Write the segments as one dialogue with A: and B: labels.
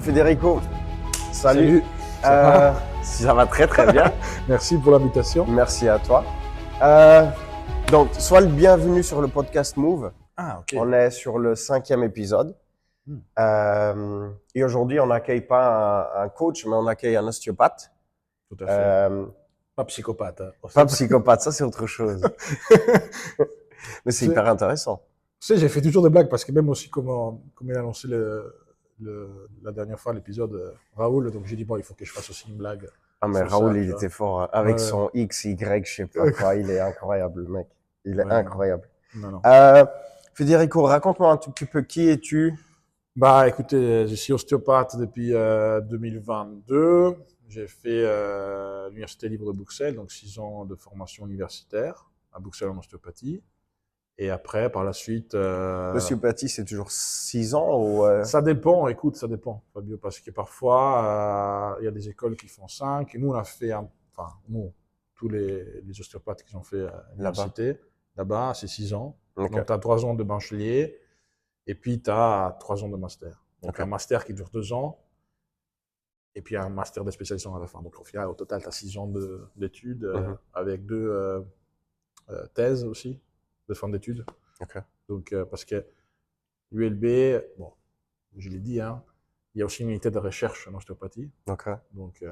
A: Federico, salut. Ça va très très bien.
B: Merci pour l'invitation.
A: Merci à toi. Donc, sois le bienvenu sur le podcast Move.
B: Ah, ok.
A: On est sur le 5e épisode. Et aujourd'hui, on n'accueille pas un coach, mais on accueille un ostéopathe.
B: Tout à fait. Pas psychopathe. Hein.
A: Pas psychopathe, ça c'est autre chose. Mais c'est hyper intéressant.
B: Tu sais, j'ai fait toujours des blagues parce que même aussi, comme il a lancé la dernière fois l'épisode, Raoul, donc j'ai dit, bon, il faut que je fasse aussi une blague.
A: Ah, mais Raoul, il était fort. Avec son X, Y, je sais pas quoi. Il est incroyable, le mec. Il est incroyable.
B: Non.
A: Federico, raconte-moi un tout petit peu qui es-tu?
B: Bah, écoutez, je suis ostéopathe depuis 2022. J'ai fait l'Université libre de Bruxelles, donc 6 ans de formation universitaire à Bruxelles en ostéopathie. Et après, par la suite...
A: L'ostéopathie, c'est toujours 6 ans ou
B: Ça dépend, écoute, ça dépend, Fabio, parce que parfois, il y a des écoles qui font 5. Et nous, on a fait, nous, tous les ostéopathes qui ont fait l'université, là-bas, c'est 6 ans. Okay. Donc, tu as 3 ans de bachelier, et puis tu as 3 ans de master. Donc, un master qui dure 2 ans, et puis un master de spécialisation à la fin. Donc, au final, au total, tu as 6 ans d'études, avec 2 thèses aussi, de fin d'études.
A: Okay.
B: Donc, parce que l'ULB, bon, je l'ai dit, hein, il y a aussi une unité de recherche en ostéopathie.
A: Okay.
B: Donc,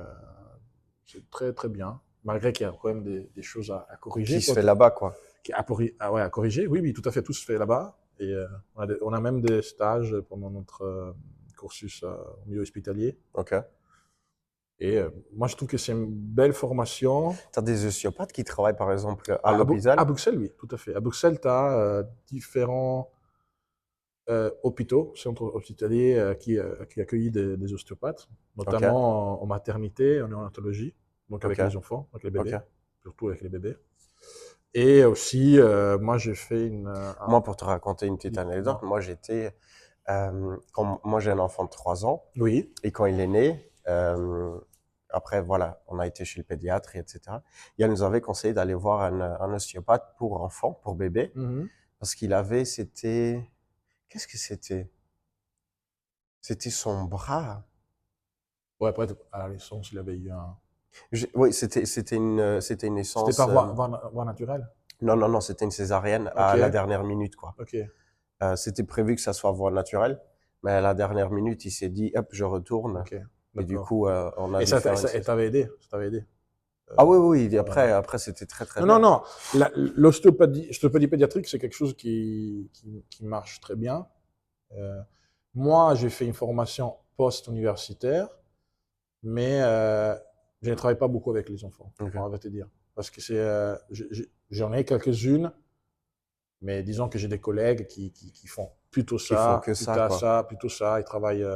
B: c'est très, très bien. Malgré qu'il y a quand même des choses à corriger.
A: Qui se fait là-bas, quoi.
B: À corriger, oui, tout à fait, tout se fait là-bas. Et on a même des stages pendant notre cursus au milieu hospitalier.
A: Ok.
B: Et moi, je trouve que c'est une belle formation.
A: Tu as des ostéopathes qui travaillent, par exemple, à l'hôpital?
B: À Bruxelles, oui, tout à fait. À Bruxelles, tu as différents hôpitaux, centres hospitaliers qui accueillent des ostéopathes, notamment en maternité, en néonatologie, donc avec les enfants, avec les bébés, surtout avec les bébés. Et aussi, moi, j'ai fait
A: Moi, pour te raconter une petite anecdote, moi, moi, j'ai un enfant de 3 ans.
B: Oui.
A: Et quand il est né, après, voilà, on a été chez le pédiatre, etc. Il nous avait conseillé d'aller voir un ostéopathe pour enfants, pour bébés, parce qu'il avait, qu'est-ce que c'était? C'était son bras.
B: Ouais, après, à la naissance, il avait eu un...
A: Oui, c'était une naissance...
B: C'était par voie naturelle?
A: Non, c'était une césarienne à la dernière minute, quoi.
B: Ok.
A: C'était prévu que ça soit voie naturelle, mais à la dernière minute, il s'est dit, hop, je retourne.
B: Okay.
A: Et du coup, on a
B: dû faire ça t'avait aidé? Ça t'avait aidé?
A: Ah oui, après c'était très bien.
B: Non. L'ostéopathie pédiatrique, c'est quelque chose qui marche très bien. Moi, j'ai fait une formation post-universitaire, mais je ne travaille pas beaucoup avec les enfants, on va te dire. Parce que j'en ai quelques-unes, mais disons que j'ai des collègues qui font plutôt ça, plutôt ça, ils travaillent,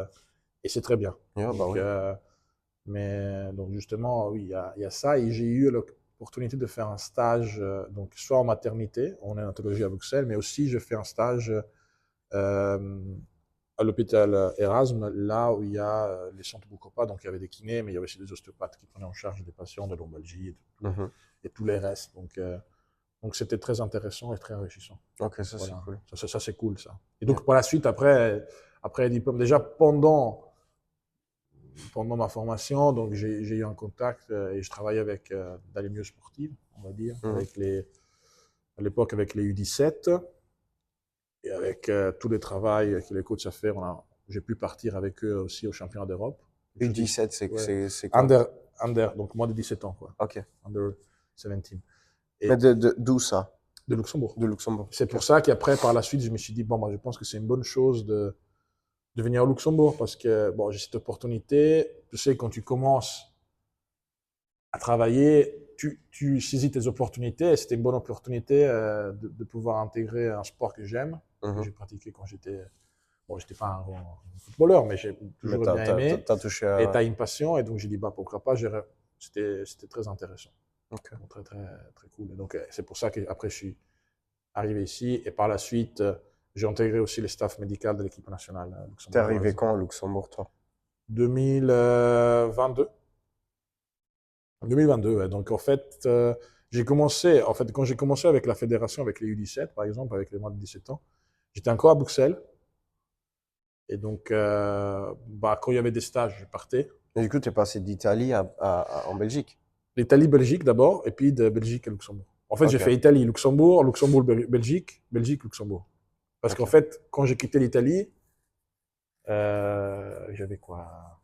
B: et c'est très bien. Donc justement, oui, il y a ça, et j'ai eu l'opportunité de faire un stage, donc soit en maternité, en néonatologie à Bruxelles, mais aussi je fais un stage à l'hôpital Erasme, là où il y a les centres Bucopa, donc il y avait des kinés, mais il y avait aussi des ostéopathes qui prenaient en charge des patients de lombalgie et tous les restes. Donc c'était très intéressant et très enrichissant.
A: Ok, ça c'est cool.
B: Ça c'est cool, ça. Et donc par la suite, après le diplôme, déjà pendant ma formation, donc j'ai eu un contact et je travaillais dans les milieux sportifs, on va dire, à l'époque avec les U17. Et avec tout le travail que les coachs ont fait, j'ai pu partir avec eux aussi au championnat d'Europe.
A: U17, c'est quoi?
B: Under, donc moins de 17 ans, quoi.
A: Ok.
B: Under 17.
A: Mais d'où ça?
B: De Luxembourg.
A: De Luxembourg.
B: C'est pour ça qu'après, par la suite, je me suis dit, bon, moi, je pense que c'est une bonne chose de venir au Luxembourg parce que, bon, j'ai cette opportunité. Tu sais, quand tu commences à travailler, tu saisis tes opportunités. Et c'était une bonne opportunité de pouvoir intégrer un sport que j'aime, que j'ai pratiqué quand j'étais... Bon, j'étais pas un grand footballeur, mais j'ai toujours bien aimé.
A: T'as touché
B: et tu as une passion, et donc j'ai dit, bah, pourquoi pas, c'était très intéressant.
A: Okay.
B: Donc, très, très, très cool. Et donc, c'est pour ça qu'après, je suis arrivé ici, et par la suite, j'ai intégré aussi le staff médical de l'équipe nationale luxembourgeoise.
A: T'es arrivé quand au Luxembourg, toi?
B: 2022. 2022, ouais. Donc, en fait, quand j'ai commencé avec la fédération, avec les U17, par exemple, avec les moins de 17 ans, j'étais encore à Bruxelles. Et donc, quand il y avait des stages, je partais.
A: Et du coup, tu es passé d'Italie en Belgique.
B: L'Italie, Belgique d'abord, et puis de Belgique et Luxembourg. En fait, j'ai
A: Ok.
B: fait Italie, Luxembourg, Luxembourg, Belgique, Belgique, Luxembourg. Parce qu'en
A: Ok.
B: fait, quand j'ai quitté l'Italie, j'avais quoi,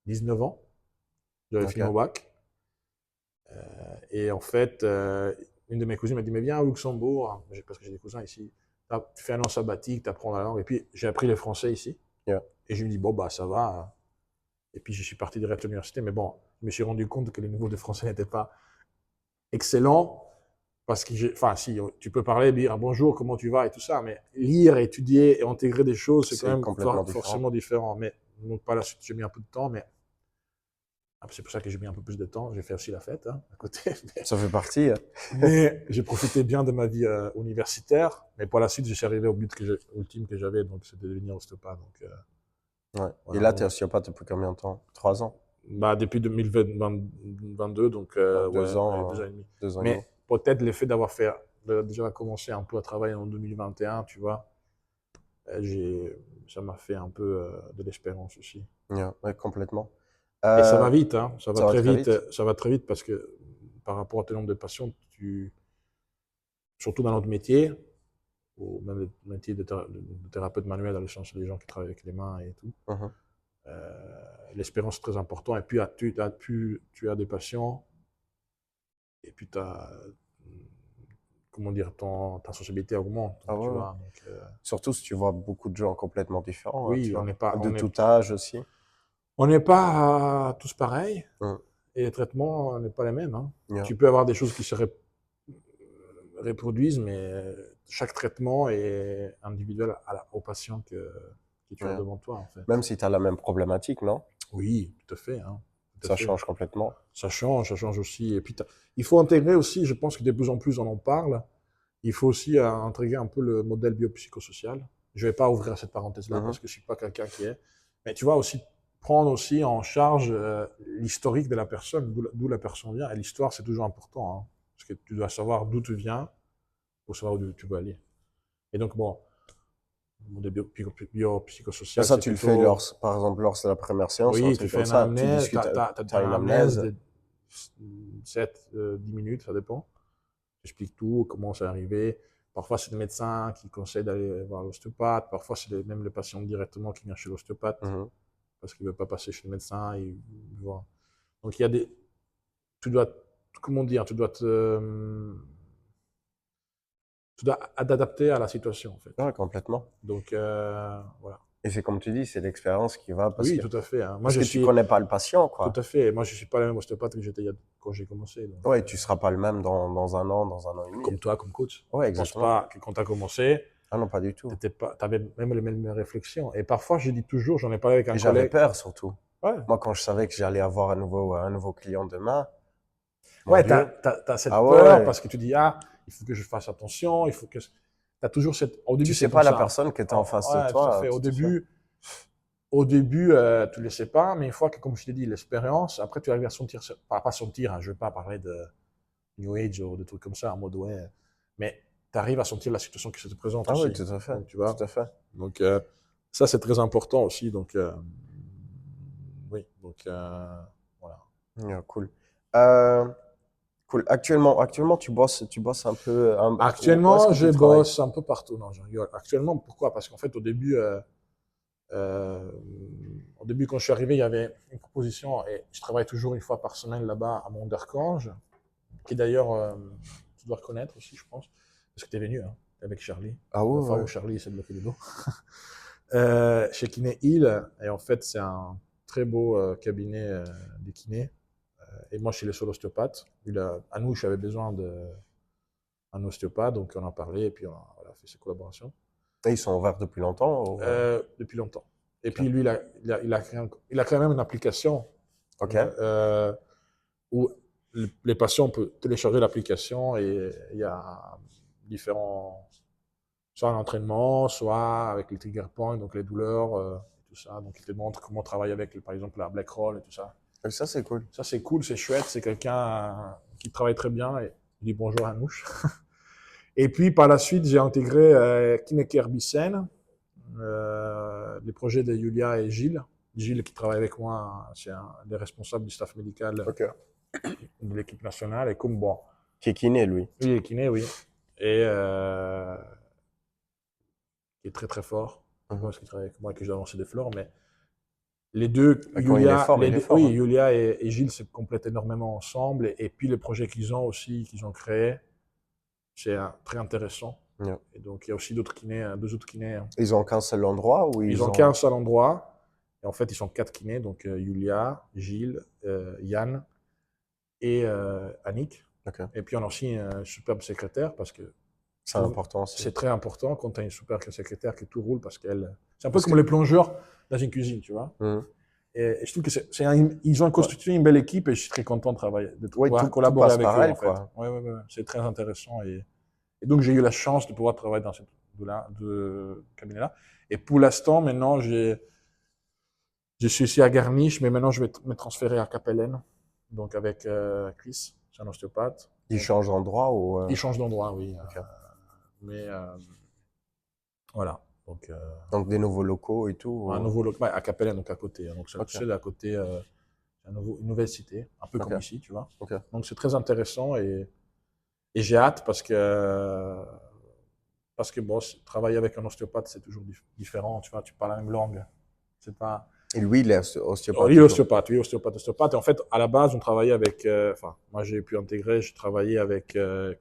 B: 19 ans. J'avais fini
A: Ok.
B: mon bac. Et en fait, une de mes cousines m'a dit, mais viens au Luxembourg, hein, parce que j'ai des cousins ici. Tu fais un an sabbatique, tu apprends la langue. Et puis, j'ai appris le français ici.
A: Yeah.
B: Et je me dis, bon, bah, ça va, hein. Et puis, je suis parti direct à l'université. Mais bon, je me suis rendu compte que le niveau de français n'était pas excellent. Parce que, enfin, si, tu peux parler, dire ah, bonjour, comment tu vas et tout ça. Mais lire, étudier et intégrer des choses, c'est quand
A: C'est
B: même
A: complètement différent.
B: forcément différent. Mais donc, par la suite, j'ai mis un peu de temps. Mais c'est pour ça que j'ai mis un peu plus de temps. J'ai fait aussi la fête, hein, à côté.
A: Ça fait partie.
B: Mais j'ai profité bien de ma vie universitaire. Mais par la suite, je suis arrivé au but ultime que j'avais, donc c'était de devenir ostéopathe. Donc,
A: Ouais. Et
B: voilà,
A: là, tu es ostéopathe depuis combien de temps? 3 ans?
B: depuis 2022, donc
A: Ouais,
B: ouais,
A: 2 ans,
B: 2 ans et demi.
A: 2 ans et demi.
B: Mais peut-être l'effet d'avoir fait, déjà commencé un peu à travailler en 2021, tu vois, ça m'a fait un peu de l'expérience aussi.
A: Yeah. Ouais, complètement.
B: Et ça va vite, hein, ça va
A: Ça va
B: très
A: très
B: vite,
A: vite.
B: ça va très vite parce que par rapport à tes nombre de patients, surtout dans notre métier, ou même le métier de thérapeute manuel, dans le sens des gens qui travaillent avec les mains et tout,
A: Mhm.
B: l'expérience est très importante. Et puis, tu as des patients, et puis comment dire, ta sensibilité augmente,
A: Ah
B: donc, tu
A: ouais, ouais.
B: vois. Donc,
A: Surtout si tu vois beaucoup de gens complètement différents, hein, tu
B: oui,
A: vois. De tout âge aussi.
B: on n'est pas tous pareils,
A: Mm.
B: et les traitements n'est pas les mêmes, hein.
A: Yeah.
B: Tu peux avoir des choses qui se reproduisent, mais chaque traitement est individuel au patient que tu as
A: Yeah.
B: devant toi, en fait.
A: Même si tu as la même problématique, non?
B: Oui, tout à fait, hein, tout à
A: Ça
B: fait.
A: change complètement.
B: Ça change aussi. Et puis, il faut intégrer aussi, je pense que de plus en plus on en parle, il faut aussi intégrer un peu le modèle biopsychosocial. Je ne vais pas ouvrir cette parenthèse-là
A: Mhm.
B: parce que je ne suis pas quelqu'un qui est. Mais tu vois aussi prendre aussi en charge l'historique de la personne, d'où la personne vient. Et l'histoire, c'est toujours important, hein, parce que tu dois savoir d'où tu viens pour savoir où tu veux aller. Et donc, bon, le modèle
A: Mais
B: biopsychosocial,
A: ça,
B: c'est
A: tu le fais
B: plutôt.
A: par exemple, lors de la première séance ou un
B: Oui, tu
A: truc
B: fais
A: comme
B: une
A: ça. Tu
B: anamnèse, tu
A: discutes,
B: as
A: tu as
B: une
A: une
B: anamnèse
A: amnèse.
B: de 7, 10 minutes, ça dépend. J'explique tout, comment c'est arrivé. Parfois, c'est le médecin qui conseille d'aller voir l'ostéopathe. Parfois, c'est même le patient directement qui vient chez l'ostéopathe
A: Mhm.
B: parce qu'il ne veut pas passer chez le médecin. Voilà. Donc, il y a des. Tu dois. Comment dire? Tu dois t'adapter à la situation, en fait.
A: Ouais, complètement.
B: Donc, voilà.
A: Et c'est comme tu dis, c'est l'expérience qui va
B: Oui, tout à fait, hein. Moi,
A: parce
B: je
A: que tu
B: suis.
A: connais pas le patient,
B: Tout
A: quoi.
B: à fait. Moi, je ne suis pas le même ostéopathe que j'étais quand j'ai commencé. Donc,
A: Ouais, tu seras pas le même dans 1 an, dans 1 an et demi.
B: comme toi, comme coach.
A: Ouais,
B: Je ne pense
A: exactement.
B: pas que quand tu as commencé,
A: Ah non, pas du tout.
B: tu avais même les mêmes réflexions. Et parfois, je dis toujours, j'en ai parlé avec un
A: Et j'avais
B: collègue.
A: peur surtout.
B: Ouais,
A: Moi, quand je savais que j'allais avoir un nouveau client demain, mon
B: ouais, tu
A: Dieu.
B: as
A: Ah
B: cette
A: ouais,
B: peur
A: ouais.
B: parce que tu dis, ah, il faut que je fasse attention, il faut que. Tu as toujours cette. Au
A: Tu
B: début, c'est
A: sais
B: comme
A: pas la
B: ça, hein.
A: personne que tu as en face de
B: Ouais, tout à
A: toi,
B: fait.
A: tout à fait.
B: Au début tu ne le sais pas, mais une fois que, comme je t'ai dit, l'expérience, après, tu arrives à sentir, pas sentir, hein, je ne vais pas parler de New Age ou de trucs comme ça, en mode ouais, mais tu arrives à sentir la situation qui se te présente
A: Ah oui,
B: aussi.
A: tout à fait,
B: Donc, tu vois.
A: tout à fait.
B: Donc, ça, c'est très important aussi. Donc, oui, donc, voilà.
A: Yeah, cool. Euh, cool. Actuellement, tu bosses un peu. Où est-ce
B: Actuellement,
A: que
B: je
A: tu travailles?
B: bosse un peu partout. Non, je rigole. Actuellement, pourquoi? Parce qu'en fait, euh, au début, quand je suis arrivé, il y avait une proposition et je travaille toujours une fois par semaine là-bas à Monderkange, qui d'ailleurs, tu dois reconnaître aussi, je pense, parce que tu es venu, hein, avec Charlie.
A: Ah
B: La
A: ouais,
B: fois
A: ouais.
B: où Charlie s'est bloqué le dos. Chez Kiné Hill, et en fait, c'est un très beau cabinet de kiné. Et moi, je suis le seul ostéopathe. À nous, j'avais besoin d'un ostéopathe, donc on en a parlé et puis on a fait ces collaborations.
A: Et ils sont ouverts depuis longtemps
B: Depuis longtemps. Et
A: Ok.
B: puis lui, il a quand même une application
A: Ok.
B: où les patients peuvent télécharger l'application et il y a différents, soit un entraînement, soit avec les trigger points, donc les douleurs, tout ça. Donc il te montre comment travailler avec, par exemple, la black roll et tout ça.
A: Et ça, c'est cool.
B: Ça, c'est cool, c'est chouette. C'est quelqu'un qui travaille très bien et il dit bonjour à Nouche. Et puis, par la suite, j'ai intégré Kinecare Bicen, les projets de Julia et Gilles. Gilles qui travaille avec moi, c'est un des responsables du staff médical de l'équipe nationale. Et comme bon.
A: Qui est kiné, lui.
B: Oui, il est kiné, oui. Et qui est très très fort. Parce qu'il travaille avec moi et que je dois lancer des fleurs, mais les deux,
A: Quand il est fort, il est fort.
B: Oui, Julia et Gilles se complètent énormément ensemble. Et puis les projets qu'ils ont aussi, qu'ils ont créés, c'est très intéressant.
A: Yeah.
B: Et donc il y a aussi d'autres kinés, deux autres kinés.
A: Ils ont qu'un seul endroit ou
B: ils ont qu'un seul endroit. Et en fait, ils sont 4 kinés, donc Julia, Gilles, Yann et Annick.
A: Okay.
B: Et puis on a aussi un superbe secrétaire parce que
A: c'est important aussi.
B: C'est très important quand tu as une superbe secrétaire que tout roule parce qu'elle. C'est un peu comme les plongeurs dans une cuisine, tu vois. Et je trouve que ils ont constitué une belle équipe et je suis très content de pouvoir collaborer avec eux. En fait. Ouais. C'est très intéressant et donc j'ai eu la chance de pouvoir travailler dans cette cabinet-là. Et pour l'instant, maintenant, je suis ici à Garniche, mais maintenant je vais me transférer à Capellen, donc avec Chris, c'est un ostéopathe.
A: Il change d'endroit ou
B: Il change d'endroit, oui. Okay. Mais voilà.
A: Donc des nouveaux locaux et tout.
B: Un nouveau local à Capellen, donc à côté. Donc c'est à côté, une nouvelle cité, un peu comme ici, tu vois. Donc c'est très intéressant et j'ai hâte parce que bon, travailler avec un ostéopathe c'est toujours différent, tu vois. Tu parles la même langue. C'est pas.
A: Et lui, il est ostéopathe.
B: Il est ostéopathe, oui, ostéopathe. Et en fait, à la base, on travaillait avec. Moi, j'ai pu intégrer. J'ai travaillé avec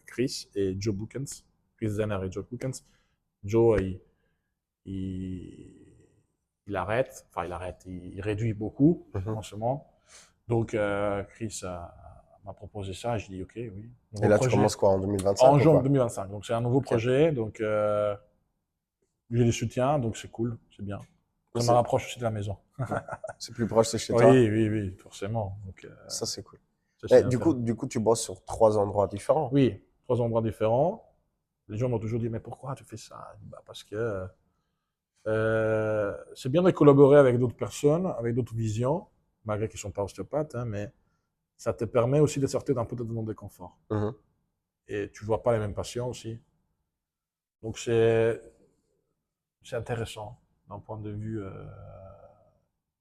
B: Chris et Joe Bookens, Chris Zenner et Joe Bookens. Joe, il arrête, il réduit beaucoup en ce moment. Donc, Chris m'a proposé ça, j'ai dit OK, oui.
A: Et là, tu commences quoi, en 2025?
B: En juin 2025, donc c'est un nouveau projet, donc j'ai des soutiens, donc c'est cool, c'est bien. Ça me rapproche aussi de la maison.
A: C'est plus proche, c'est chez toi?
B: Oui, forcément. Donc,
A: ça, c'est cool. Et du coup, tu bosses sur 3 endroits différents?
B: Oui, 3 endroits différents. Les gens m'ont toujours dit, mais pourquoi tu fais ça? Parce que c'est bien de collaborer avec d'autres personnes, avec d'autres visions, malgré qu'ils ne sont pas ostéopathes, hein, mais ça te permet aussi de sortir d'un peu de ton zone de confort. Et tu ne vois pas les mêmes patients aussi. Donc c'est intéressant d'un point de vue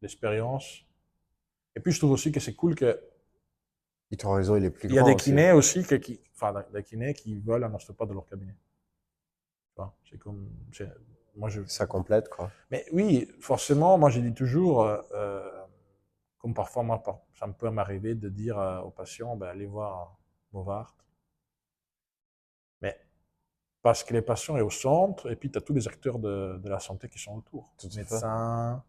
B: d'expérience. Et puis je trouve aussi que c'est cool que
A: ton réseau il est plus grand.
B: Il y a des kinés aussi, des kinés qui veulent un ostéopathe de leur cabinet. C'est comme...
A: Ça complète, quoi.
B: Mais oui, forcément, moi, j'ai dit toujours, comme parfois, ça peut m'arriver de dire aux patients, allez voir Bovard. Mais parce que les patients sont au centre, et puis tu as tous les acteurs de la santé qui sont autour. Médecins,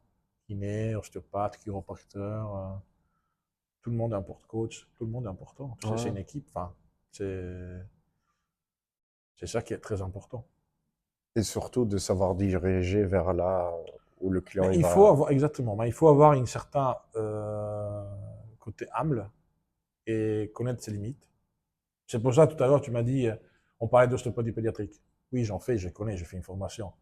B: kinés, ostéopathes, chiropracteurs, tout le monde est important, coach, tout le monde est important. Tu sais, c'est une équipe, c'est ça qui est très important.
A: Et surtout de savoir diriger vers là où le client
B: il faut avoir, exactement, il faut avoir un certain côté humble et connaître ses limites. C'est pour ça, tout à l'heure, tu m'as dit, on parlait d'ostéopathie pédiatrique. Oui, j'en fais, je connais, j'ai fait une formation.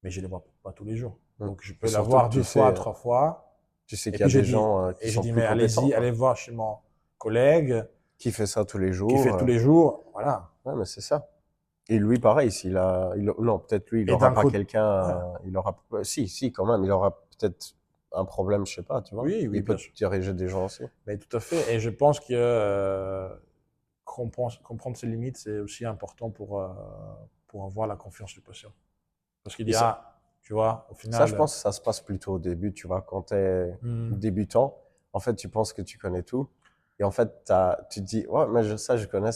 B: Mais je ne les vois pas tous les jours. Donc, je peux l'avoir 2 fois, 3 fois.
A: Tu sais qu'il y a des gens qui sont plus compétents.
B: Allez-y, allez voir chez mon collègue.
A: Qui fait ça tous les jours.
B: Qui fait tous les jours, voilà.
A: Ouais, mais c'est ça. Et lui, pareil, non, peut-être lui, il n'aura pas quelqu'un, il aura, si, quand même, il aura peut-être un problème, je sais pas, tu vois.
B: Oui,
A: il peut diriger des gens aussi.
B: Mais tout à fait. Et je pense que comprendre ses limites, c'est aussi important pour avoir la confiance du patient. Parce qu'il y a, tu vois, au final.
A: Ça, je pense que ça se passe plutôt au début, tu vois, quand tu es débutant. En fait, tu penses que tu connais tout. Et en fait, tu te dis, ouais, mais ça, je connais.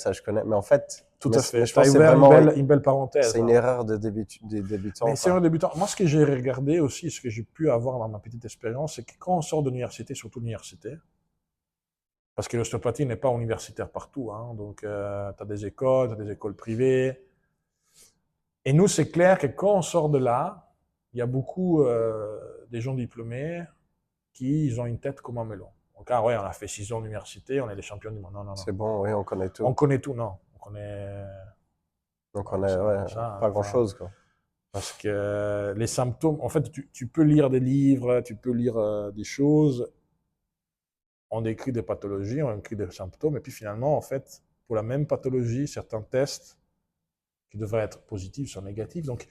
A: Mais en fait,
B: tout à fait.
A: Je pense c'est vraiment
B: une belle parenthèse.
A: C'est une erreur de débutant.
B: Mais c'est un débutant. Moi, ce que j'ai regardé aussi, ce que j'ai pu avoir dans ma petite expérience, c'est que quand on sort de l'université, surtout l'université, parce que l'ostéopathie n'est pas universitaire partout, hein, donc tu as des écoles privées. Et nous, c'est clair que quand on sort de là, il y a beaucoup des gens diplômés qui ont une tête comme un melon. Donc, on a fait 6 ans d'université, on est les champions du monde. Non.
A: C'est bon, oui, on connaît tout.
B: On connaît tout, non. On connaît
A: pas grand-chose, quoi.
B: Parce que les symptômes, en fait, tu peux lire des livres, tu peux lire des choses, on décrit des pathologies, on décrit des symptômes, et puis finalement, en fait, pour la même pathologie, certains tests qui devraient être positifs sont négatifs. Donc,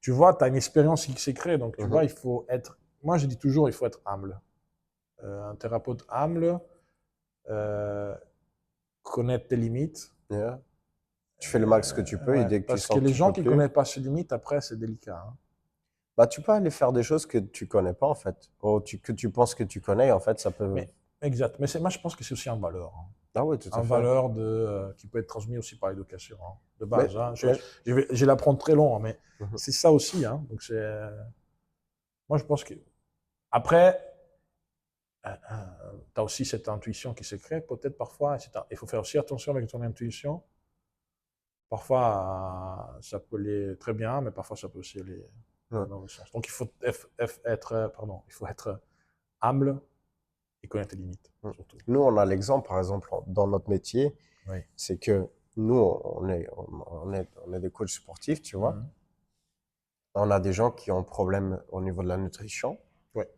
B: tu vois, tu as une expérience qui s'est créée. Donc, tu vois, il faut être. Moi, je dis toujours, il faut être humble. Un thérapeute humble, connaître tes limites.
A: Yeah. Tu fais le max que tu peux et
B: Ouais,
A: dès que tu
B: parce que
A: sens que
B: les
A: tu
B: gens
A: peux
B: qui ne
A: plus,
B: connaissent pas ses limites, après, c'est délicat. Hein.
A: bah, tu peux aller faire des choses que tu connais pas, en fait. Ou que tu penses que tu connais, en fait, ça peut...
B: Mais, exact. Mais moi, je pense que c'est aussi une valeur. Hein.
A: Ah oui, tout à
B: Une
A: fait.
B: valeur qui peut être transmise aussi par l'éducation, hein, de
A: Mais,
B: base. Hein.
A: mais...
B: Je vais l'apprendre très long, hein, mais
A: Mhm.
B: c'est ça aussi. Hein. Donc, moi, je pense que. Après, tu as aussi cette intuition qui se crée, peut-être parfois. Il faut faire aussi attention avec ton intuition. Parfois, ça peut aller très bien, mais parfois, ça peut aussi aller
A: Ouais.
B: dans le sens. Donc, il faut être humble et connaître tes limites,
A: Mm.
B: surtout.
A: Nous, on a l'exemple, par exemple, dans notre métier,
B: Oui.
A: c'est que nous, on est des coachs sportifs, tu vois. On a des gens qui ont problème au niveau de la nutrition.
B: Ouais.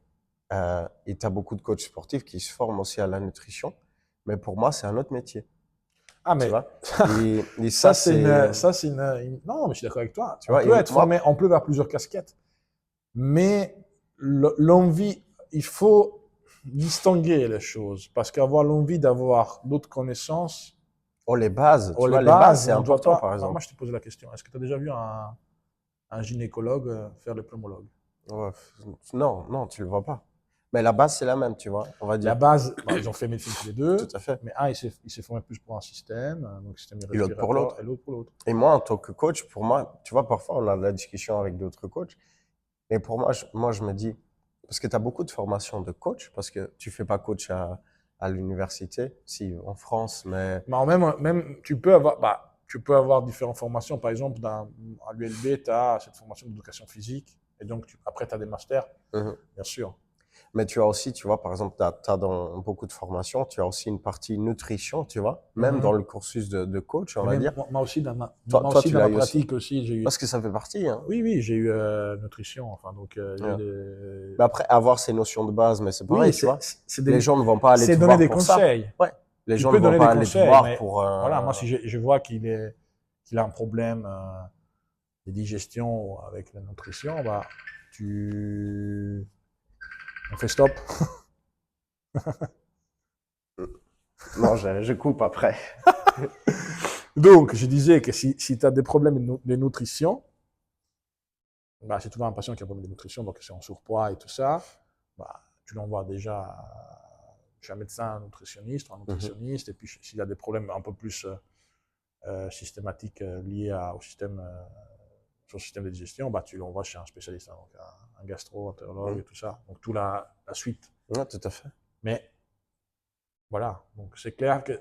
A: Et tu as beaucoup de coachs sportifs qui se forment aussi à la nutrition. Mais pour moi, c'est un autre métier.
B: Ah,
A: Tu
B: mais
A: vois? Et
B: ça,
A: ça,
B: c'est
A: c'est...
B: Non, mais je suis d'accord avec toi.
A: Tu
B: On
A: vois, et
B: peut être
A: moi,
B: formé, on peut avoir plusieurs casquettes. Mais l'envie, il faut distinguer les choses. Parce qu'avoir l'envie d'avoir d'autres connaissances,
A: oh, les bases,
B: ou
A: tu
B: les
A: vois, les bases,
B: bases,
A: c'est
B: on ne doit
A: important,
B: pas.
A: par
B: Moi,
A: exemple.
B: je te pose la question. Est-ce que tu as déjà vu un gynécologue faire le pneumologue?
A: Ouais, non, non, tu le vois pas. Mais la base, c'est la même, tu vois, on va
B: La
A: dire.
B: base, ils ont fait médecine tous les
A: Tout
B: deux.
A: à fait.
B: Mais il s'est formé plus pour un système, donc système
A: Et l'autre pour
B: respiratoire,
A: l'autre.
B: et l'autre pour l'autre.
A: Et moi, en tant que coach, pour moi, tu vois, parfois, on a de la discussion avec d'autres coachs. Et pour moi, je me dis, parce que tu as beaucoup de formations de coach, parce que tu fais pas coach à l'université, si, en France, mais...
B: Mais même, tu peux avoir différentes formations. Par exemple, à l'ULB, tu as cette formation d'éducation physique. Et donc, après, tu as des masters,
A: Mhm.
B: bien sûr.
A: Mais tu as aussi, tu vois, par exemple, tu as dans beaucoup de formations, tu as aussi une partie nutrition, tu vois, même dans le cursus de coach, on
B: Mais
A: va
B: même
A: dire.
B: moi aussi,
A: Toi, tu
B: dans
A: l'as
B: ma
A: eu aussi.
B: pratique aussi, j'ai eu.
A: Parce que ça fait partie, hein.
B: Oui, oui, j'ai eu nutrition. Enfin, donc, j'ai eu
A: Ouais.
B: des.
A: Mais après, avoir ces notions de base, mais c'est
B: Oui,
A: pareil, tu vois. Les gens ne vont pas aller
B: c'est
A: te
B: donner
A: voir
B: des
A: pour ça.
B: conseils.
A: Ouais. Les
B: Tu
A: gens ne
B: peux
A: vont
B: donner
A: pas
B: des
A: aller te
B: conseils,
A: voir
B: mais
A: pour...
B: voilà, moi, si je vois qu'il a un problème de digestion avec la nutrition, bah, on fait stop.
A: Non, je coupe après.
B: Donc, je disais que si tu as des problèmes de nutrition, bah, si tu vois un patient qui a un problème de nutrition, donc c'est en surpoids et tout ça, bah, tu l'envoies déjà chez un médecin nutritionniste ou un
A: Mhm.
B: nutritionniste. Et puis, s'il y a des problèmes un peu plus systématiques liés au système de digestion, bah, tu l'envoies chez un spécialiste, hein, donc un gastro-entérologue
A: Mhm.
B: et tout ça. Donc, tout la suite.
A: Ouais, tout à fait.
B: Mais voilà, donc c'est clair que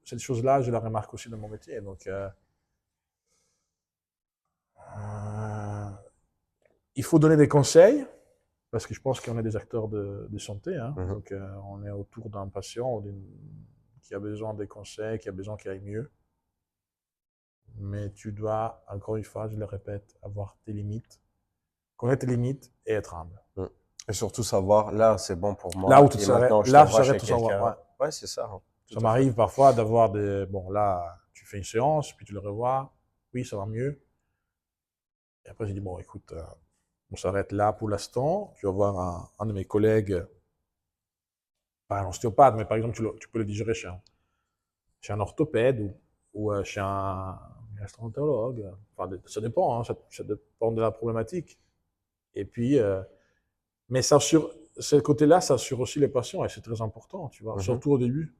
B: cette chose-là, je la remarque aussi dans mon métier. Donc, il faut donner des conseils, parce que je pense qu'on est des acteurs de santé. Hein.
A: Mhm.
B: Donc, on est autour d'un patient qui a besoin des conseils, qui a besoin qu'il aille mieux. Mais tu dois, encore une fois, je le répète, avoir tes limites, connaître tes limites et être humble.
A: Mhm. Et surtout savoir, là, c'est bon pour
B: Là où
A: moi,
B: tu
A: et
B: t'arrêtes,
A: maintenant, je
B: là, tu
A: t'envoie
B: t'arrêtes
A: chez
B: tout savoir.
A: quelqu'un.
B: Ouais.
A: Ouais, c'est ça, hein.
B: Ça
A: Tout à fait.
B: m'arrive parfois d'avoir des. Bon, là, tu fais une séance, puis tu le revois. Oui, ça va mieux. Et après, j'ai dit, bon, écoute, on s'arrête là pour l'instant. Tu vas voir un de mes collègues, pas un ostéopathe, mais par exemple, tu peux le digérer chez un orthopède ou chez un gastroentérologue. Enfin, ça dépend, hein, ça dépend de la problématique. Et puis, mais ce côté-là, ça assure aussi les patients et c'est très important, tu vois,
A: Mhm.
B: surtout au début.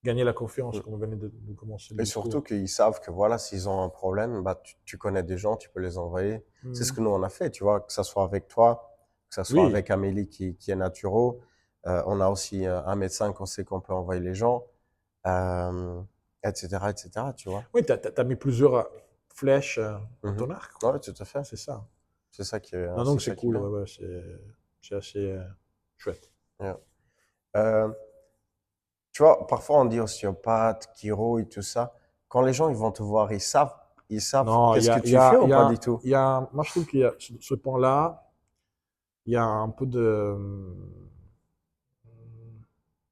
B: Gagner la confiance,
A: Mhm.
B: comme on venait de commencer le
A: Et surtout
B: discours.
A: qu'ils savent que voilà, s'ils ont un problème, bah, tu connais des gens, tu peux les envoyer. C'est ce que nous, on a fait, tu vois, que ça soit avec toi, que ça soit
B: Oui,
A: avec Amélie qui est naturo. On a aussi un médecin qu'on sait qu'on peut envoyer les gens, euh, etc., tu vois.
B: oui, t'as mis plusieurs flèches dans
A: Mhm.
B: ton arc, quoi.
A: Ouais, tout à fait.
B: C'est ça. Non,
A: C'est
B: donc c'est
A: ça qui est
B: cool, ouais,
A: bien.
B: ouais, c'est assez chouette.
A: Yeah. Euh, Tu vois, parfois on dit ostéopathe, chiro et tout ça. Quand les gens ils vont te voir, ils savent
B: Non,
A: qu'est-ce que tu fais ou pas du tout.
B: moi je trouve qu'il y a ce point-là, il y a un peu de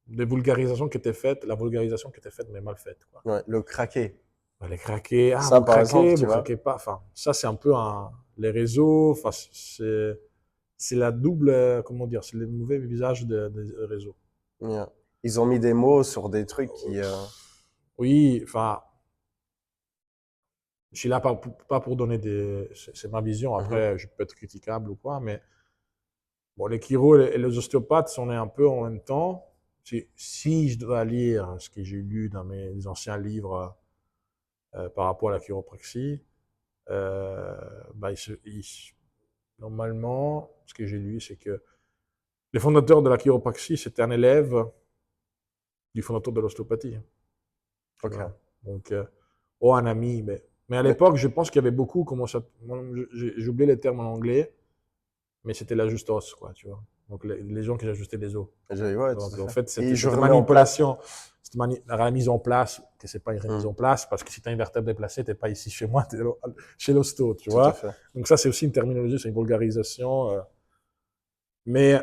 B: vulgarisation qui était faite, la vulgarisation qui était faite, mais mal faite, quoi.
A: Ouais, le craquer.
B: Les craquer,
A: Ça, par exemple, tu
B: vous
A: vois.
B: craquez pas. Enfin, ça, c'est un peu les réseaux, enfin, c'est la double, comment dire, c'est le mauvais visage des réseaux.
A: Yeah. Ils ont mis des mots sur des trucs qui...
B: Oui, enfin, je suis là pas pour donner des... C'est ma vision, après, je peux être critiquable ou quoi, mais bon, les chiro et les ostéopathes sont un peu en même temps. Si je dois lire ce que j'ai lu dans mes anciens livres par rapport à la chiropraxie, bah, normalement, ce que j'ai lu, c'est que les fondateurs de la chiropraxie, c'était un élève du fondateur de l'ostéopathie.
A: Ok.
B: Donc, ou un ami. Mais à l'époque, je pense qu'il y avait beaucoup, comment ça, j'ai oublié les termes en anglais, mais c'était l'ajustos, quoi, tu vois. Donc, les gens qui ajustaient les os.
A: Ouais,
B: Donc,
A: tout à
B: en
A: fait.
B: fait,
A: Et je
B: c'était
A: remets en place.
B: manipulation, la remise en place, que c'est pas une remise en place, parce que si tu as une vertèbre déplacée, tu n'es pas ici chez moi, tu es chez l'hosto, tu
A: Tout à
B: vois.
A: fait.
B: Donc, ça, c'est aussi une terminologie, c'est une vulgarisation. Mais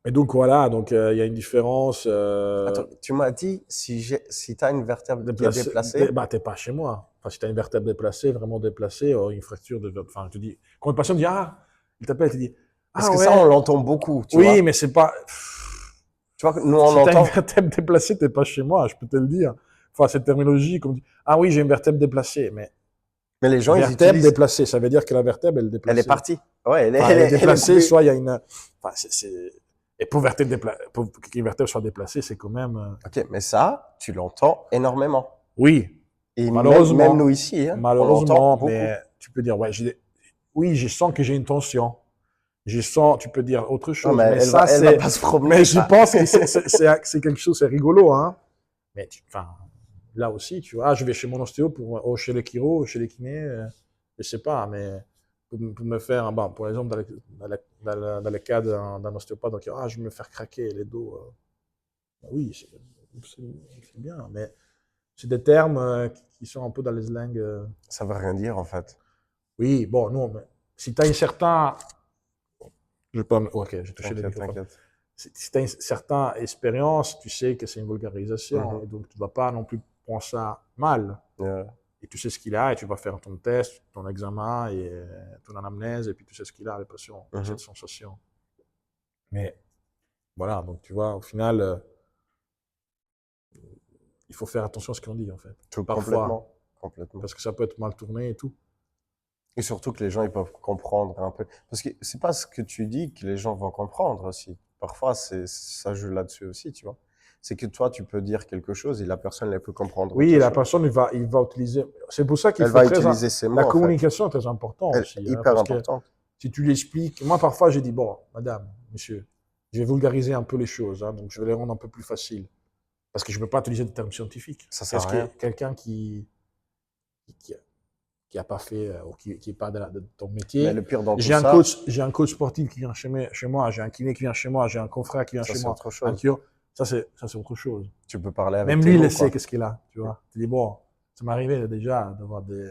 B: et donc voilà, donc il y a une différence.
A: Attends, tu m'as dit, si tu as une vertèbre qui est
B: Déplacé,
A: déplacée,
B: bah, t'es pas chez moi. Enfin, si tu as une vertèbre déplacée, vraiment déplacée, une fracture de. Enfin, tu dis. Quand une patiente dit, ah, il t'appelle, tu dis,
A: parce
B: ah
A: que ça, on
B: ouais,
A: l'entend beaucoup, tu
B: oui,
A: vois.
B: mais c'est pas.
A: Tu vois, nous, on
B: Si tu as une
A: l'entend,
B: vertèbre déplacée, t'es pas chez moi, je peux te le dire. Enfin, cette terminologie, comme dit, ah oui, j'ai une vertèbre déplacée, mais
A: mais les gens, ils
B: vertèbre
A: utilisent,
B: déplacée, ça veut dire que la vertèbre, elle est
A: elle est
B: déplacée.
A: partie. Ouais,
B: Enfin, elle est
A: elle est
B: déplacée,
A: plus...
B: soit il y a une. Enfin, et pour qu'une vertèbre soit déplacée, c'est quand même.
A: Ok, mais ça, tu l'entends énormément.
B: Oui,
A: Et même nous
B: malheureusement.
A: ici, hein, on l'entend
B: Malheureusement,
A: beaucoup.
B: mais tu peux dire, ouais, oui, je sens que j'ai une tension. Je sens, tu peux dire autre
A: Non,
B: chose,
A: mais
B: mais ça,
A: elle va
B: c'est.
A: pas se
B: Mais
A: promener,
B: je
A: ça.
B: pense que c'est quelque chose, c'est rigolo, hein. Mais enfin, là aussi, tu vois, je vais chez mon ostéo, chez les chiro, chez les kinés, je sais pas, mais pour me faire, bon, pour exemple, dans le cas d'un ostéopathe, donc, je vais me faire craquer les dos. Ben oui, c'est bien, mais c'est des termes qui sont un peu dans les slangs.
A: Ça veut rien dire, en fait.
B: Oui, bon, non, mais si tu as un certain. Je vais pas Ok, j'ai touché le
A: T'inquiète,
B: microphone.
A: t'inquiète.
B: Si tu as une certaine expérience, tu sais que c'est une vulgarisation,
A: Mhm.
B: et donc tu ne vas pas non plus prendre ça mal.
A: Yeah.
B: Et tu sais ce qu'il a, et tu vas faire ton test, ton examen, et ton anamnèse, et puis tu sais ce qu'il a, le patient, cette
A: Mhm.
B: sensation. Mais voilà, donc tu vois, au final, il faut faire attention à ce qu'on dit, en fait.
A: Tout
B: Parfois,
A: complètement. Complètement.
B: parce que ça peut être mal tourné et tout.
A: Et surtout que les gens, ils peuvent comprendre un peu. Parce que c'est pas ce que tu dis que les gens vont comprendre aussi. Parfois, ça joue là-dessus aussi, tu vois. C'est que toi, tu peux dire quelque chose et la personne, elle peut comprendre
B: Oui,
A: autre
B: la
A: chose.
B: personne, il va utiliser. C'est pour ça qu'il
A: Elle
B: faut
A: va
B: très.
A: utiliser ces
B: La
A: mots, en fait.
B: communication est très importante
A: Elle
B: aussi,
A: est
B: hein,
A: hyper
B: parce que
A: importante.
B: si tu lui expliques. Moi, parfois, j'ai dit, bon, madame, monsieur, je vais vulgariser un peu les choses, hein, donc je vais les rendre un peu plus faciles. Parce que je ne peux pas utiliser des termes scientifiques.
A: Ça sert
B: Qu'est-ce
A: à
B: que
A: rien.
B: quelqu'un qui, qui a pas fait, ou qui n'est pas de ton
A: Mais
B: métier.
A: le pire dans tout ça,
B: J'ai un coach sportif qui vient chez moi, j'ai un kiné qui vient chez moi, j'ai un confrère qui vient
A: ça,
B: chez
A: c'est
B: moi,
A: autre
B: un
A: chose.
B: chiro. Ça, c'est autre chose.
A: Tu peux parler avec
B: Même
A: tes
B: lui, il
A: mots,
B: sait
A: quoi.
B: qu'est-ce qu'il a, tu vois. Tu dis, bon, ça m'est arrivé déjà d'avoir des.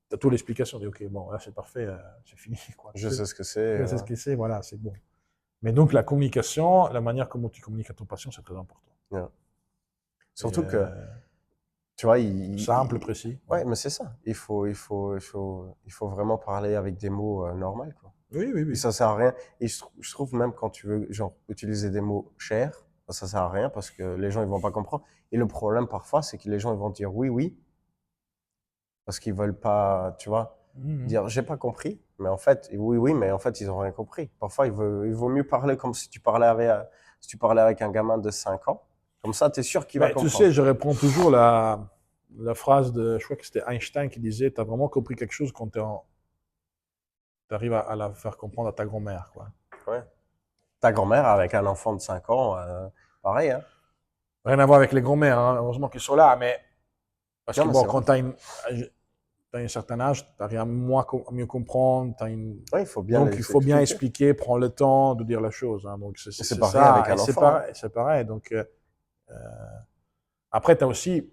B: T'as toute l'explication, tu dis, ok, bon, là, c'est parfait, c'est fini, quoi.
A: Je sais ce que c'est.
B: Je sais ce que c'est, voilà, c'est bon. Mais donc, la communication, la manière comment tu communiques à ton patient, c'est très important.
A: Yeah.
B: Et,
A: Surtout que, tu vois,
B: simple, précis.
A: ouais, mais c'est ça. Il faut vraiment parler avec des mots normaux, quoi.
B: Oui, oui,
A: Et
B: oui.
A: ça sert à rien. Et je trouve même quand tu veux, genre, utiliser des mots chers, ça sert à rien parce que les gens, ils vont pas comprendre. Et le problème, parfois, c'est que les gens, ils vont dire oui, oui, parce qu'ils veulent pas, tu vois,
B: Mhm.
A: dire j'ai pas compris. Mais en fait, oui, oui, mais en fait, ils ont rien compris. Parfois, il vaut mieux parler comme si tu parlais avec un gamin de 5 ans. Comme ça, tu es sûr qu'il va
B: Mais tu
A: comprendre.
B: sais, je reprends toujours la phrase de, je crois que c'était Einstein qui disait, tu as vraiment compris quelque chose quand tu arrives à la faire comprendre à ta grand-mère, quoi.
A: Ouais. Ta grand-mère avec un enfant de 5 ans, pareil, hein.
B: Rien à voir avec les grand-mères, hein, heureusement qu'ils sont là, mais parce
A: Non,
B: que
A: mais
B: bon,
A: c'est vrai.
B: quand t'as un certain âge, tu arrives à mieux comprendre,
A: Ouais, il faut bien
B: donc il
A: les
B: faut bien
A: expliquer.
B: expliquer, prendre le temps de dire la chose, hein. Donc
A: Et c'est
B: c'est
A: pareil avec
B: ça, et
A: un enfant, hein.
B: c'est pareil. Donc après, tu as aussi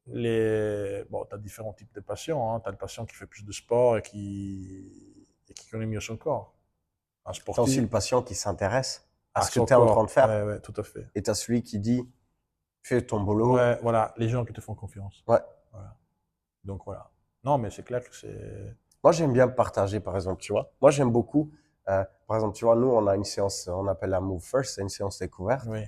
B: bon, tu as différents types de patients, hein. Tu as le patient qui fait plus de sport et qui connaît mieux son corps. Un
A: T'as aussi
B: sportif
A: le patient qui s'intéresse à
B: à
A: ce que
B: son
A: tu es en train de
B: corps.
A: faire.
B: Ouais, ouais, tout à fait.
A: Et t'as celui qui dit, fais ton boulot.
B: Ouais, voilà, les gens qui te font confiance.
A: Ouais.
B: Voilà. Donc voilà. Non, mais c'est clair que c'est.
A: Moi, j'aime bien partager, par exemple, tu vois. Moi, j'aime beaucoup, par exemple, tu vois, nous, on a une séance, on appelle la Move First, c'est une séance découverte.
B: Oui.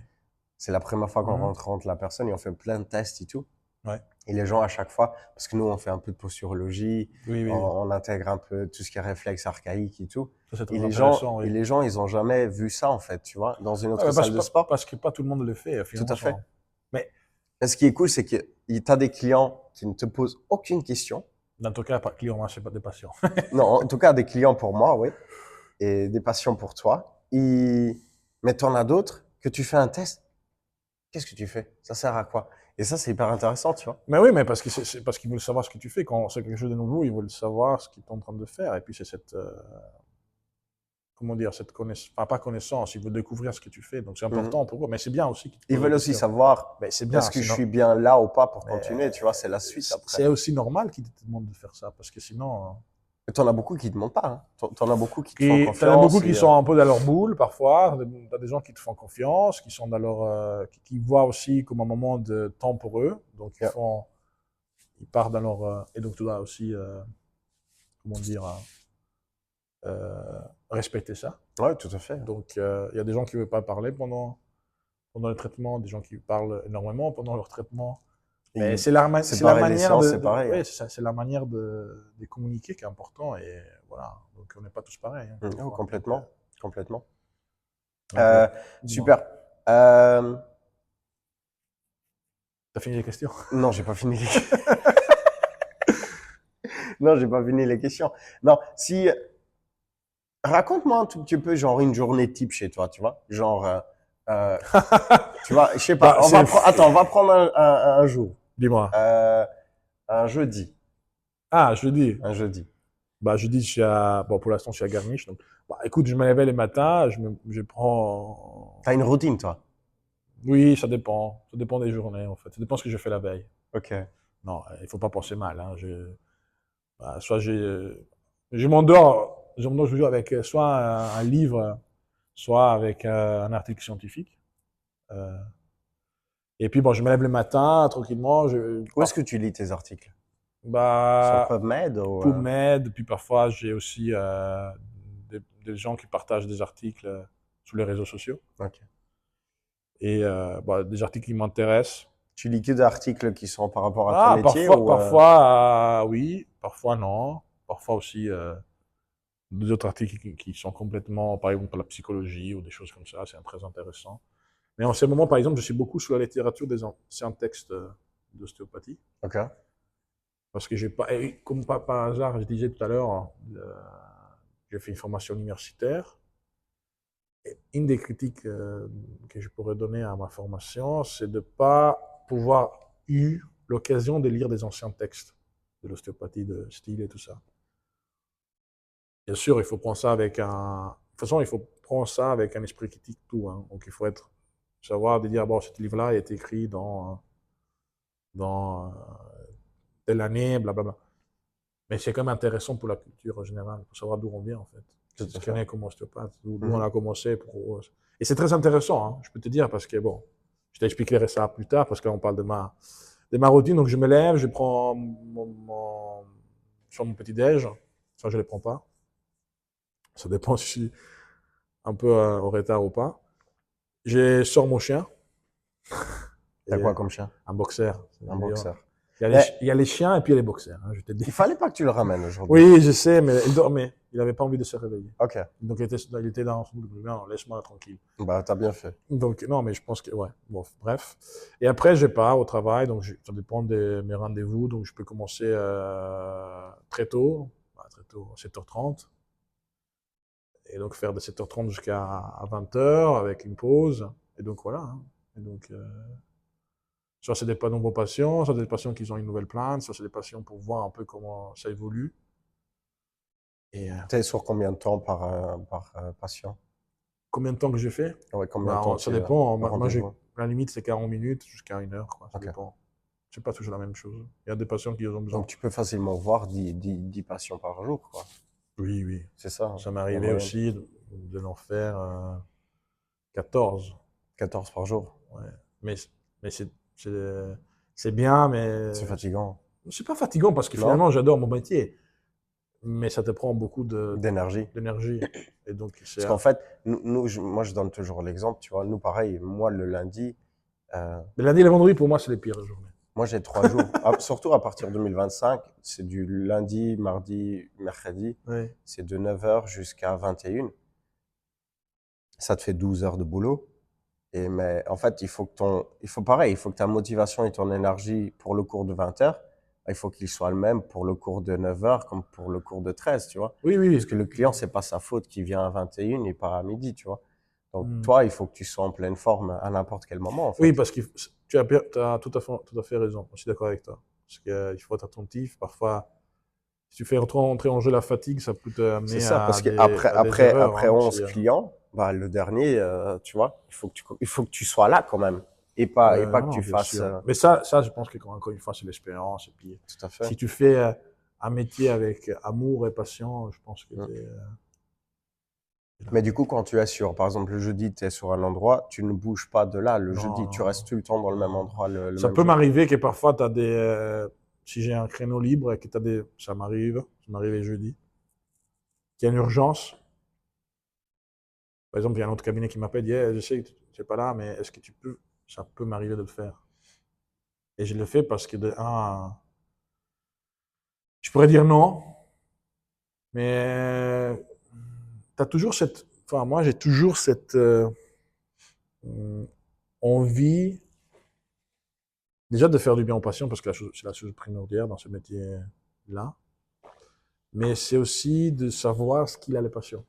A: C'est la première fois qu'on
B: Mhm.
A: rencontre la personne et on fait plein de tests et tout.
B: Ouais.
A: Et les gens, à chaque fois, parce que nous, on fait un peu de posturologie,
B: Oui, oui, oui.
A: on intègre un peu tout ce qui est réflexe archaïque et tout.
B: Ça, c'est
A: Et
B: très intéressant,
A: et
B: oui.
A: les gens, ils ont jamais vu ça, en fait, tu vois, dans une
B: Ouais,
A: autre salle de sport.
B: parce que pas tout le monde le fait,
A: Tout
B: finalement.
A: à fait.
B: Mais
A: Et ce qui est cool, c'est que tu as des clients qui ne te posent aucune question.
B: dans ton cas, pas client, moi, c'est pas des patients.
A: Non, en tout cas, des clients pour moi, oui. Et des patients pour toi. Mais tu en as d'autres que tu fais un test. Qu'est-ce que tu fais? Ça sert à quoi? Et ça, c'est hyper intéressant, tu vois.
B: Mais oui, mais parce que c'est parce qu'ils veulent savoir ce que tu fais. Quand c'est quelque chose de nouveau, ils veulent savoir ce qu'ils sont en train de faire. Et puis, c'est cette, comment dire, cette connaissance, enfin, pas connaissance, ils veulent découvrir ce que tu fais. Donc, c'est
A: Mhm.
B: important pour eux. Mais c'est bien aussi qu'ils te
A: Ils
B: posent la
A: veulent aussi
B: question.
A: savoir,
B: Mais c'est
A: est-ce
B: bien,
A: que je suis bien là ou pas pour continuer, tu vois, c'est la suite après.
B: c'est aussi normal qu'ils te demandent de faire ça. Parce que sinon,
A: Et t'en as beaucoup qui ne demandent pas, hein. T'en as beaucoup qui te font
B: t'en as beaucoup
A: confiance
B: qui
A: et,
B: sont un peu dans leur boule, parfois. T'as des gens qui te font confiance, qui sont dans leur, qui voient aussi comme un moment de temps pour eux. Donc,
A: yeah.
B: ils partent dans leur, et donc tu dois aussi, comment dire, respecter ça.
A: Ouais, tout à fait.
B: Donc, il y a des gens qui ne veulent pas parler pendant le traitement, des gens qui parlent énormément pendant leur traitement. Mais
A: Et c'est
B: c'est la
A: pareil, les
B: manière
A: séances, c'est pareil,
B: ouais,
A: hein.
B: c'est ça, c'est la manière de communiquer qui est important. Et voilà. Donc, on n'est pas tous pareils, hein, des
A: Oh,
B: fois.
A: complètement, complètement.
B: Donc, dis-moi.
A: Super. Euh,
B: T'as fini les questions?
A: non, j'ai pas fini les... non, j'ai pas fini les questions. Non, si, raconte-moi un tout petit peu, genre, une journée type chez toi, tu vois? Genre, euh, tu vois, je sais pas,
B: Bah, c'est.
A: attends, on va prendre un jour.
B: Dis-moi.
A: Euh, un jeudi.
B: Ah, je dis.
A: Un jeudi.
B: Bah, je dis, bon, pour l'instant, je suis à Garmisch. Donc, bah, écoute, je me réveille le matin, je prends.
A: T'as une routine, toi?
B: Oui, ça dépend. Ça dépend des journées, en fait. Ça dépend de ce que j'ai fait la veille.
A: Ok.
B: Non, il faut pas penser mal, hein. Bah, soit je m'endors toujours avec soit un livre, soit avec un article scientifique. Euh, et puis, bon, je me lève le matin, tranquillement.
A: Où est-ce que tu lis tes articles? Sur
B: Bah,
A: PubMed ou...
B: PubMed, puis parfois, j'ai aussi des gens qui partagent des articles sur les réseaux sociaux.
A: Ok.
B: Et bah, des articles qui m'intéressent.
A: Tu lis que des articles qui sont par rapport à ton
B: Ah,
A: métier ou...
B: parfois oui, parfois non. Parfois aussi d'autres articles qui sont complètement, par exemple, pour la psychologie ou des choses comme ça, c'est très intéressant. Mais en ce moment, par exemple, je suis beaucoup sur la littérature des anciens textes d'ostéopathie.
A: Ok.
B: Parce que j'ai pas, et comme par hasard, je disais tout à l'heure, j'ai fait une formation universitaire. Et une des critiques que je pourrais donner à ma formation, c'est de ne pas pouvoir eu l'occasion de lire des anciens textes de l'ostéopathie, de style et tout ça. Bien sûr, il faut prendre ça avec un. De toute façon, il faut prendre ça avec un esprit critique, tout. Hein. Donc, il faut savoir de dire, bon, ce livre-là a été écrit dans telle année, blablabla. Mais c'est quand même intéressant pour la culture générale, pour savoir d'où on vient, en fait.
A: Tout
B: C'est
A: à
B: ce qu'on
A: fait.
B: est comme ostéopathe, d'où on
A: Mhm.
B: a commencé. Et c'est très intéressant, hein, je peux te dire, parce que, bon, je t'expliquerai ça plus tard, parce qu'on parle de ma routine. Donc, je me lève, je prends je fais mon petit-déj. Ça, je ne les prends pas. Ça dépend si je suis un peu en retard ou pas. Je sors mon chien.
A: T'as
B: Et
A: quoi comme chien?
B: un boxer.
A: Un boxer.
B: Il y a les chiens et puis il y a les boxers, hein, je te dis.
A: Il fallait pas que tu le ramènes aujourd'hui.
B: Oui, je sais, mais il dormait. Il n'avait pas envie de se réveiller.
A: Ok.
B: Donc, il était dans son truc. Non, laisse-moi tranquille.
A: Bah, t'as bien fait.
B: Donc, non, mais je pense que, ouais. Bon, bref. Et après, je pars au travail. Donc, ça dépend de mes rendez-vous. Donc, je peux commencer très tôt. Bah, très tôt, 7h30. Et donc, faire de 7h30 jusqu'à 20h avec une pause. Et donc, voilà. Hein. Et donc, soit c'est des nouveaux patients, soit des patients qui ont une nouvelle plainte, soit c'est des patients pour voir un peu comment ça évolue. Et
A: T'es sur combien de temps par patient?
B: combien de temps que j'ai fait?
A: Ouais, combien de
B: Bah,
A: temps
B: ça
A: tu
B: dépend.
A: le
B: Moi,
A: rendez-vous?
B: la limite, c'est 40 minutes jusqu'à 1 heure, quoi. Ça
A: Ok.
B: dépend. C'est pas toujours la même chose. Il y a des patients qui ont
A: Donc,
B: besoin.
A: tu peux facilement voir 10 patients par jour, quoi.
B: Oui, oui.
A: C'est ça, hein,
B: Ça m'est
A: la
B: arrivé
A: moyenne.
B: aussi de l'en faire 14.
A: 14 par jour.
B: Ouais. Mais, mais c'est bien, mais
A: C'est fatigant.
B: c'est pas fatigant parce que
A: Non?
B: finalement, j'adore mon métier. mais ça te prend beaucoup
A: d'énergie.
B: d'énergie. Et donc,
A: Parce qu'en fait, moi, je donne toujours l'exemple, tu vois. Nous, pareil, moi, le lundi,
B: le lundi et le vendredi, pour moi, c'est les pires journées.
A: moi, j'ai 3 jours. Surtout à partir de 2025, c'est du lundi, mardi, mercredi.
B: Oui.
A: C'est de 9h jusqu'à 21h. Ça te fait 12 heures de boulot. Mais en fait, il faut que ta motivation et ton énergie pour le cours de 20 heures, il faut qu'il soit le même pour le cours de 9 heures comme pour le cours de 13, tu vois.
B: Oui, oui.
A: Parce que le client, c'est pas sa faute qu'il vient à 21h et part à midi, tu vois. Donc,
B: Mm.
A: toi, il faut que tu sois en pleine forme à n'importe quel moment, en fait.
B: Oui, parce que tu as tout à fait raison. Je suis d'accord avec toi. Parce qu'il faut être attentif. Parfois, si tu fais entrer en jeu la fatigue, ça peut te
A: C'est
B: amener
A: ça, parce
B: à
A: que
B: à des erreurs.
A: après
B: Hein,
A: 11 clients, bah, le dernier, tu vois, il faut que tu sois là quand même. Et pas
B: Non,
A: que
B: non,
A: tu
B: bien
A: fasses,
B: sûr. Mais ça, je pense que encore une fois, c'est l'expérience. Et puis,
A: tout à fait.
B: si tu fais un métier avec amour et passion, je pense que
A: Mm.
B: tu es là.
A: Mais du coup, quand tu es par exemple, le jeudi, tu es sur un endroit, tu ne bouges pas de là le
B: Non,
A: jeudi. Tu restes
B: non,
A: tout le temps dans le même
B: non.
A: endroit le
B: Ça
A: même
B: peut
A: jour.
B: m'arriver que parfois, tu as des. Si j'ai un créneau libre et que tu as des. Ça m'arrive les jeudis, qu'il y a une urgence. Par exemple, il y a un autre cabinet qui m'appelle, dit hey, je sais que tu n'es pas là, mais est-ce que tu peux. Ça peut m'arriver de le faire. Et je le fais parce que, je pourrais dire non, mais tu as toujours cette. Enfin, moi, j'ai toujours cette envie, déjà de faire du bien aux patients, parce que c'est la chose primordiale dans ce métier-là, mais c'est aussi de savoir ce qu'il a le patient.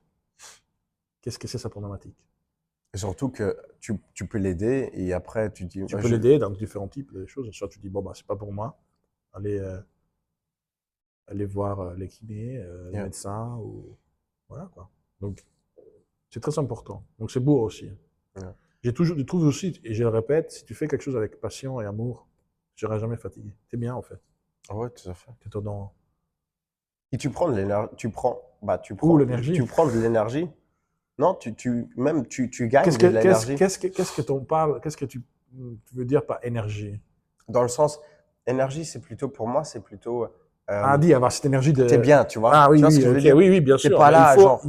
B: Qu'est-ce que c'est sa problématique?
A: Et surtout que tu peux l'aider et après, tu dis,
B: Tu
A: bah,
B: peux l'aider dans différents types de choses. Soit tu dis, bon, bah, c'est pas pour moi, allez, allez voir les kinés, les
A: yeah.
B: médecins, ou voilà quoi. Donc, c'est très important. Donc, c'est beau aussi.
A: Yeah.
B: Je trouve aussi, et je le répète, si tu fais quelque chose avec passion et amour, tu seras jamais fatigué. C'est bien en fait.
A: Ah ouais, tout à fait.
B: C'est dans.
A: Et tu prends de l'énergie,
B: Ou l'énergie.
A: tu prends de l'énergie. Non, même tu gagnes de l'énergie.
B: Qu'est-ce que t'en parles, qu'est-ce que tu veux dire par énergie?
A: Dans le sens, énergie, c'est plutôt, pour moi, c'est plutôt,
B: Ah, dit avoir cette énergie
A: t'es
B: de.
A: bien, tu vois.
B: Ah oui,
A: Tu vois ce
B: oui,
A: que je veux
B: ok,
A: dire?
B: oui, oui, bien
A: T'es
B: sûr.
A: pas
B: Mais
A: là, genre,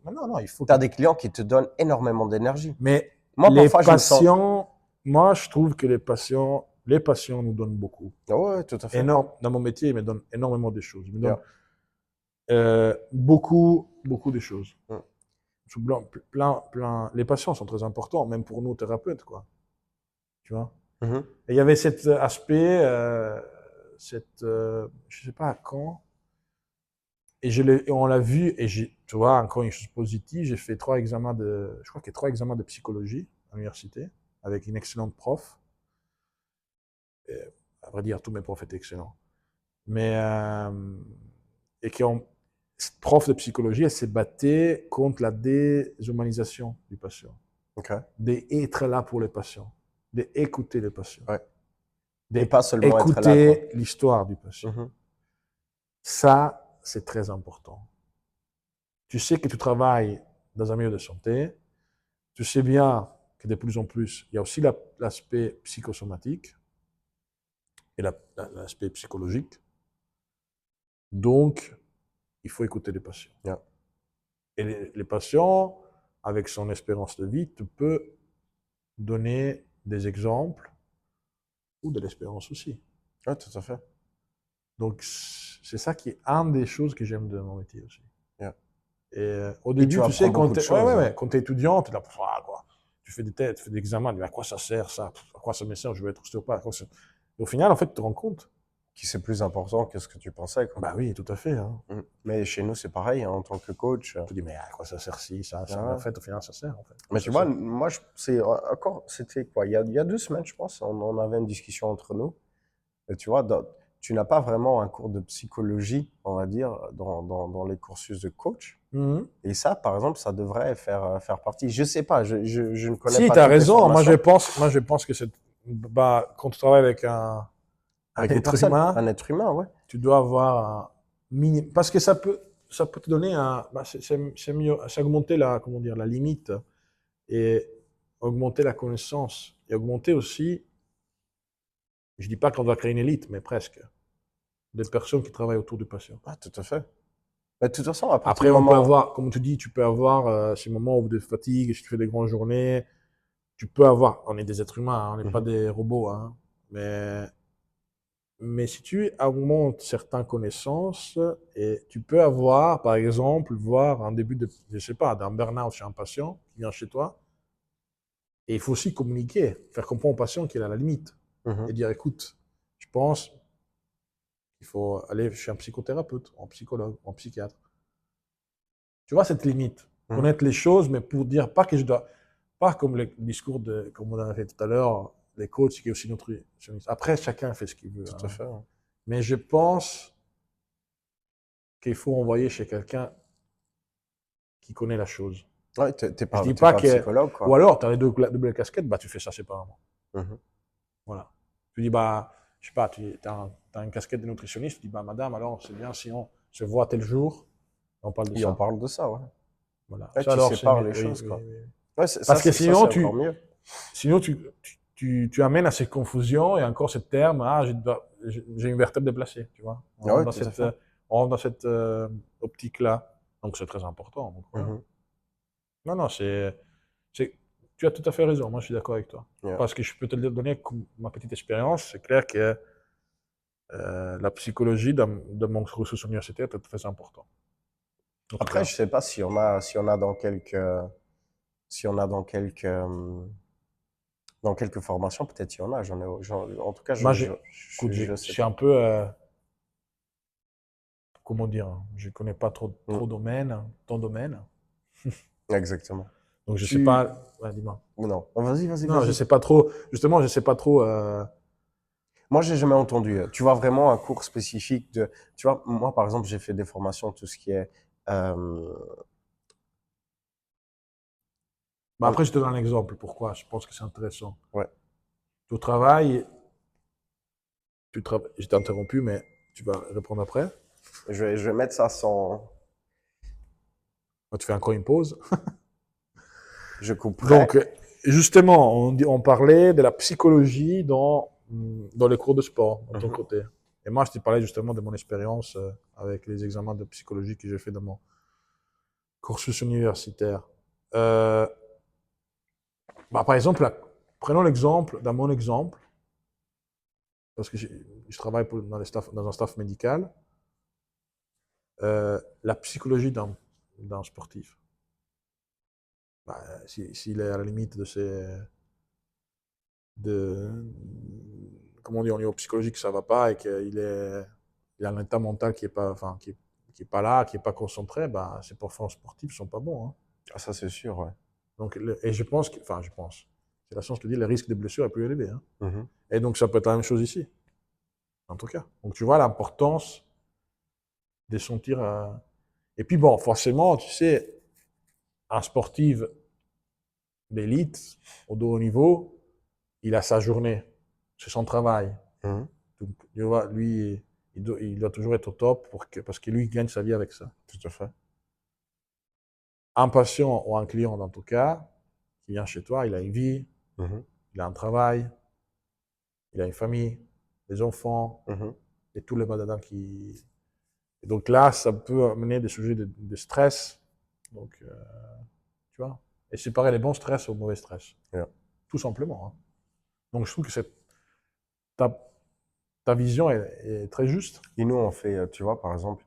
B: non, non, il faut
A: t'as
B: que.
A: des clients qui te donnent énormément d'énergie.
B: Mais
A: Moi,
B: les
A: parfois, je me sens,
B: patients, moi, je trouve que les patients nous donnent beaucoup.
A: ah ouais, tout à fait.
B: Énorme, dans mon métier, ils me donnent énormément de choses. Ils me
A: Yeah.
B: donnent beaucoup, beaucoup de choses.
A: Mm.
B: Les patients sont très importants, même pour nous thérapeutes, quoi. Tu vois?
A: Mhm.
B: Et il y avait cet aspect, je sais pas quand, et on l'a vu, et tu vois, encore une chose positive, j'ai fait je crois qu'il y a 3 examens de psychologie à l'université, avec une excellente prof. Et, à vrai dire, tous mes profs étaient excellents. Mais, et cette prof de psychologie, elle s'est battue contre la déshumanisation du patient.
A: Ok.
B: D'être là pour les patients, d'écouter les patients,
A: Ouais. Et pas seulement être là, quoi.
B: d'écouter l'histoire du patient.
A: Mhm.
B: Ça, c'est très important. Tu sais que tu travailles dans un milieu de santé, tu sais bien que de plus en plus, il y a aussi l'aspect psychosomatique et l'aspect psychologique. Donc, il faut écouter les patients.
A: Yeah.
B: Et les patients, avec son espérance de vie, tu peux donner des exemples ou de l'espérance aussi.
A: Ouais, tout à fait.
B: Donc, c'est ça qui est une des choses que j'aime de mon métier aussi.
A: Yeah.
B: Et au
A: Et tu
B: début, tu
A: apprends
B: sais,
A: beaucoup de choses. Hein.
B: quand tu es étudiant, tu es là, quoi. Tu fais des tests, tu fais des examens, à quoi ça sert ça? À quoi ça me sert? Je veux être ostéopathe. Et au final, en fait, tu te rends compte.
A: Qui c'est plus important que ce que tu pensais, quoi.
B: Bah oui, tout à fait. Hein.
A: Mm. Mais chez nous, c'est pareil, hein, en tant que coach.
B: Tu te dis, mais à quoi ça sert ci, ça?
A: Ah
B: Mais en
A: ouais.
B: fait, au final, ça sert. En fait.
A: Mais
B: Ça
A: tu vois,
B: sert.
A: moi, c'était quoi? Il y a 2 semaines, je pense, on avait une discussion entre nous. Et tu vois, tu n'as pas vraiment un cours de psychologie, on va dire, dans les cursus de coach.
B: Mhm.
A: Et ça, par exemple, ça devrait faire partie. Je sais pas, je ne connais
B: Si,
A: pas
B: tu as
A: toutes les
B: raison.
A: formations.
B: Moi, je pense que quand tu travailles avec un
A: Avec des
B: être
A: personnes,
B: humain,
A: un être humain, ouais.
B: tu dois avoir un minimum. Parce que ça peut te donner c'est mieux, c'est augmenter comment dire, la limite et augmenter la connaissance et augmenter aussi, je dis pas qu'on doit créer une élite, mais presque, des personnes qui travaillent autour du patient.
A: Ah, tout à fait. Mais de toute façon, à partir
B: Après,
A: du
B: on peut
A: moment...
B: avoir, comme tu dis, tu peux avoir ces moments où de fatigue, si tu fais des grandes journées, tu peux avoir, on est des êtres humains, hein, on n'est pas
A: Mhm,
B: des robots, hein, mais si tu augmentes certaines connaissances, et tu peux avoir, par exemple, voir un début de, je sais pas, d'un burn-out chez un patient qui vient chez toi, et il faut aussi communiquer, faire comprendre au patient qu'il est à la limite,
A: mhm.
B: et dire, écoute, je pense qu'il faut aller chez un psychothérapeute, un psychologue, un psychiatre. Tu vois cette limite,
A: Mhm.
B: connaître les choses, mais pour dire pas que je dois, pas comme le discours de, comme on a fait tout à l'heure, les coachs qui est aussi notre nutritionniste. Après, chacun fait ce qu'il veut,
A: Tout à
B: hein.
A: fait. Ouais,
B: Mais je pense qu'il faut envoyer chez quelqu'un qui connaît la chose.
A: ouais
B: Je dis
A: t'es
B: pas
A: pas
B: que,
A: psychologue,
B: ou
A: quoi.
B: alors tu as les double casquettes, bah tu fais ça séparément.
A: Mhm.
B: Voilà. Tu dis bah, je sais pas, t'as une casquette de nutritionniste, tu dis bah madame, alors c'est bien si on se voit tel jour, on parle de
A: Et on
B: ça.
A: parle de ça, ouais.
B: Voilà.
A: Ouais,
B: Ça
A: tu
B: alors c'est
A: sépares
B: mieux.
A: les
B: Oui,
A: choses,
B: oui,
A: quoi.
B: oui.
A: Ouais,
B: Parce que
A: ça, c'est encore mieux.
B: sinon tu amènes à ces confusions et encore ce terme, ah, j'ai une vertèbre déplacée, tu vois.
A: Ah ouais, tout à fait.
B: On rentre dans cette optique-là. Donc c'est très important. Donc, voilà.
A: Mhm.
B: Non, non, tu as tout à fait raison. Moi, je suis d'accord avec toi.
A: Yeah.
B: Parce que je peux te le donner comme ma petite expérience. C'est clair que la psychologie dans mon cursus universitaire est très important. En tout
A: Après,
B: cas,
A: je sais pas si on a dans quelques, si on a dans quelques formations, peut-être il y en a. En tout cas,
B: moi, écoute,
A: je
B: je
A: sais
B: suis
A: pas.
B: un peu, comment dire, hein, je connais pas
A: Mm.
B: trop ton domaine.
A: Exactement.
B: Donc, je sais
A: Tu,
B: pas, ouais, dis-moi.
A: ou non. Oh, vas-y, vas-y,
B: Non, je
A: vas-y.
B: sais pas trop, justement, je sais pas trop,
A: Moi, j'ai jamais entendu. Tu vois vraiment un cours spécifique de, tu vois, moi, par exemple, j'ai fait des formations, tout ce qui est, euh,
B: bah, après, je te donne un exemple. Pourquoi? Je pense que c'est intéressant.
A: ouais,
B: Au travail, je t'ai interrompu, mais tu vas répondre après.
A: je vais mettre ça sans,
B: Moi, tu fais encore une pause.
A: je couperai.
B: Donc, justement, on parlait de la psychologie dans les cours de sport, de ton
A: Mhm,
B: côté. Et moi, je t'ai parlé justement de mon expérience avec les examens de psychologie que j'ai fait dans mon cursus universitaire. Euh, bah, par exemple, prenons l'exemple, dans mon exemple, parce que je travaille dans un staff médical, la psychologie d'un sportif. Bah, s'il est à la limite de, comment on dit, au niveau psychologique, ça va pas et il a un état mental qui est pas, enfin, qui est pas là, qui est pas concentré, bah, ses performances sportives sont pas bons, hein.
A: ah, ça, c'est sûr, ouais.
B: Donc, et je pense enfin, je pense, c'est la science qui dit, le risque de blessure est plus élevé, hein.
A: Mhm,
B: Et donc, ça peut être la même chose ici, en tout cas. Donc, tu vois l'importance de sentir, et puis bon, forcément, tu sais, un sportif d'élite, au haut niveau, il a sa journée, c'est son travail.
A: mhm,
B: Donc, tu vois, lui, il doit toujours être au top parce que lui, il gagne sa vie avec ça.
A: tout à fait.
B: Un patient ou un client, en tout cas, qui vient chez toi, il a une vie,
A: Mhm,
B: il a un travail, il a une famille, des enfants,
A: mhm.
B: et tous les badadas qui. Et donc là, ça peut amener des sujets de stress. Donc, tu vois. Et séparer les bons stress aux mauvais stress.
A: Yeah.
B: Tout simplement, hein. Donc, je trouve que ta, ta vision est très juste.
A: Et nous, on fait, tu vois, par exemple,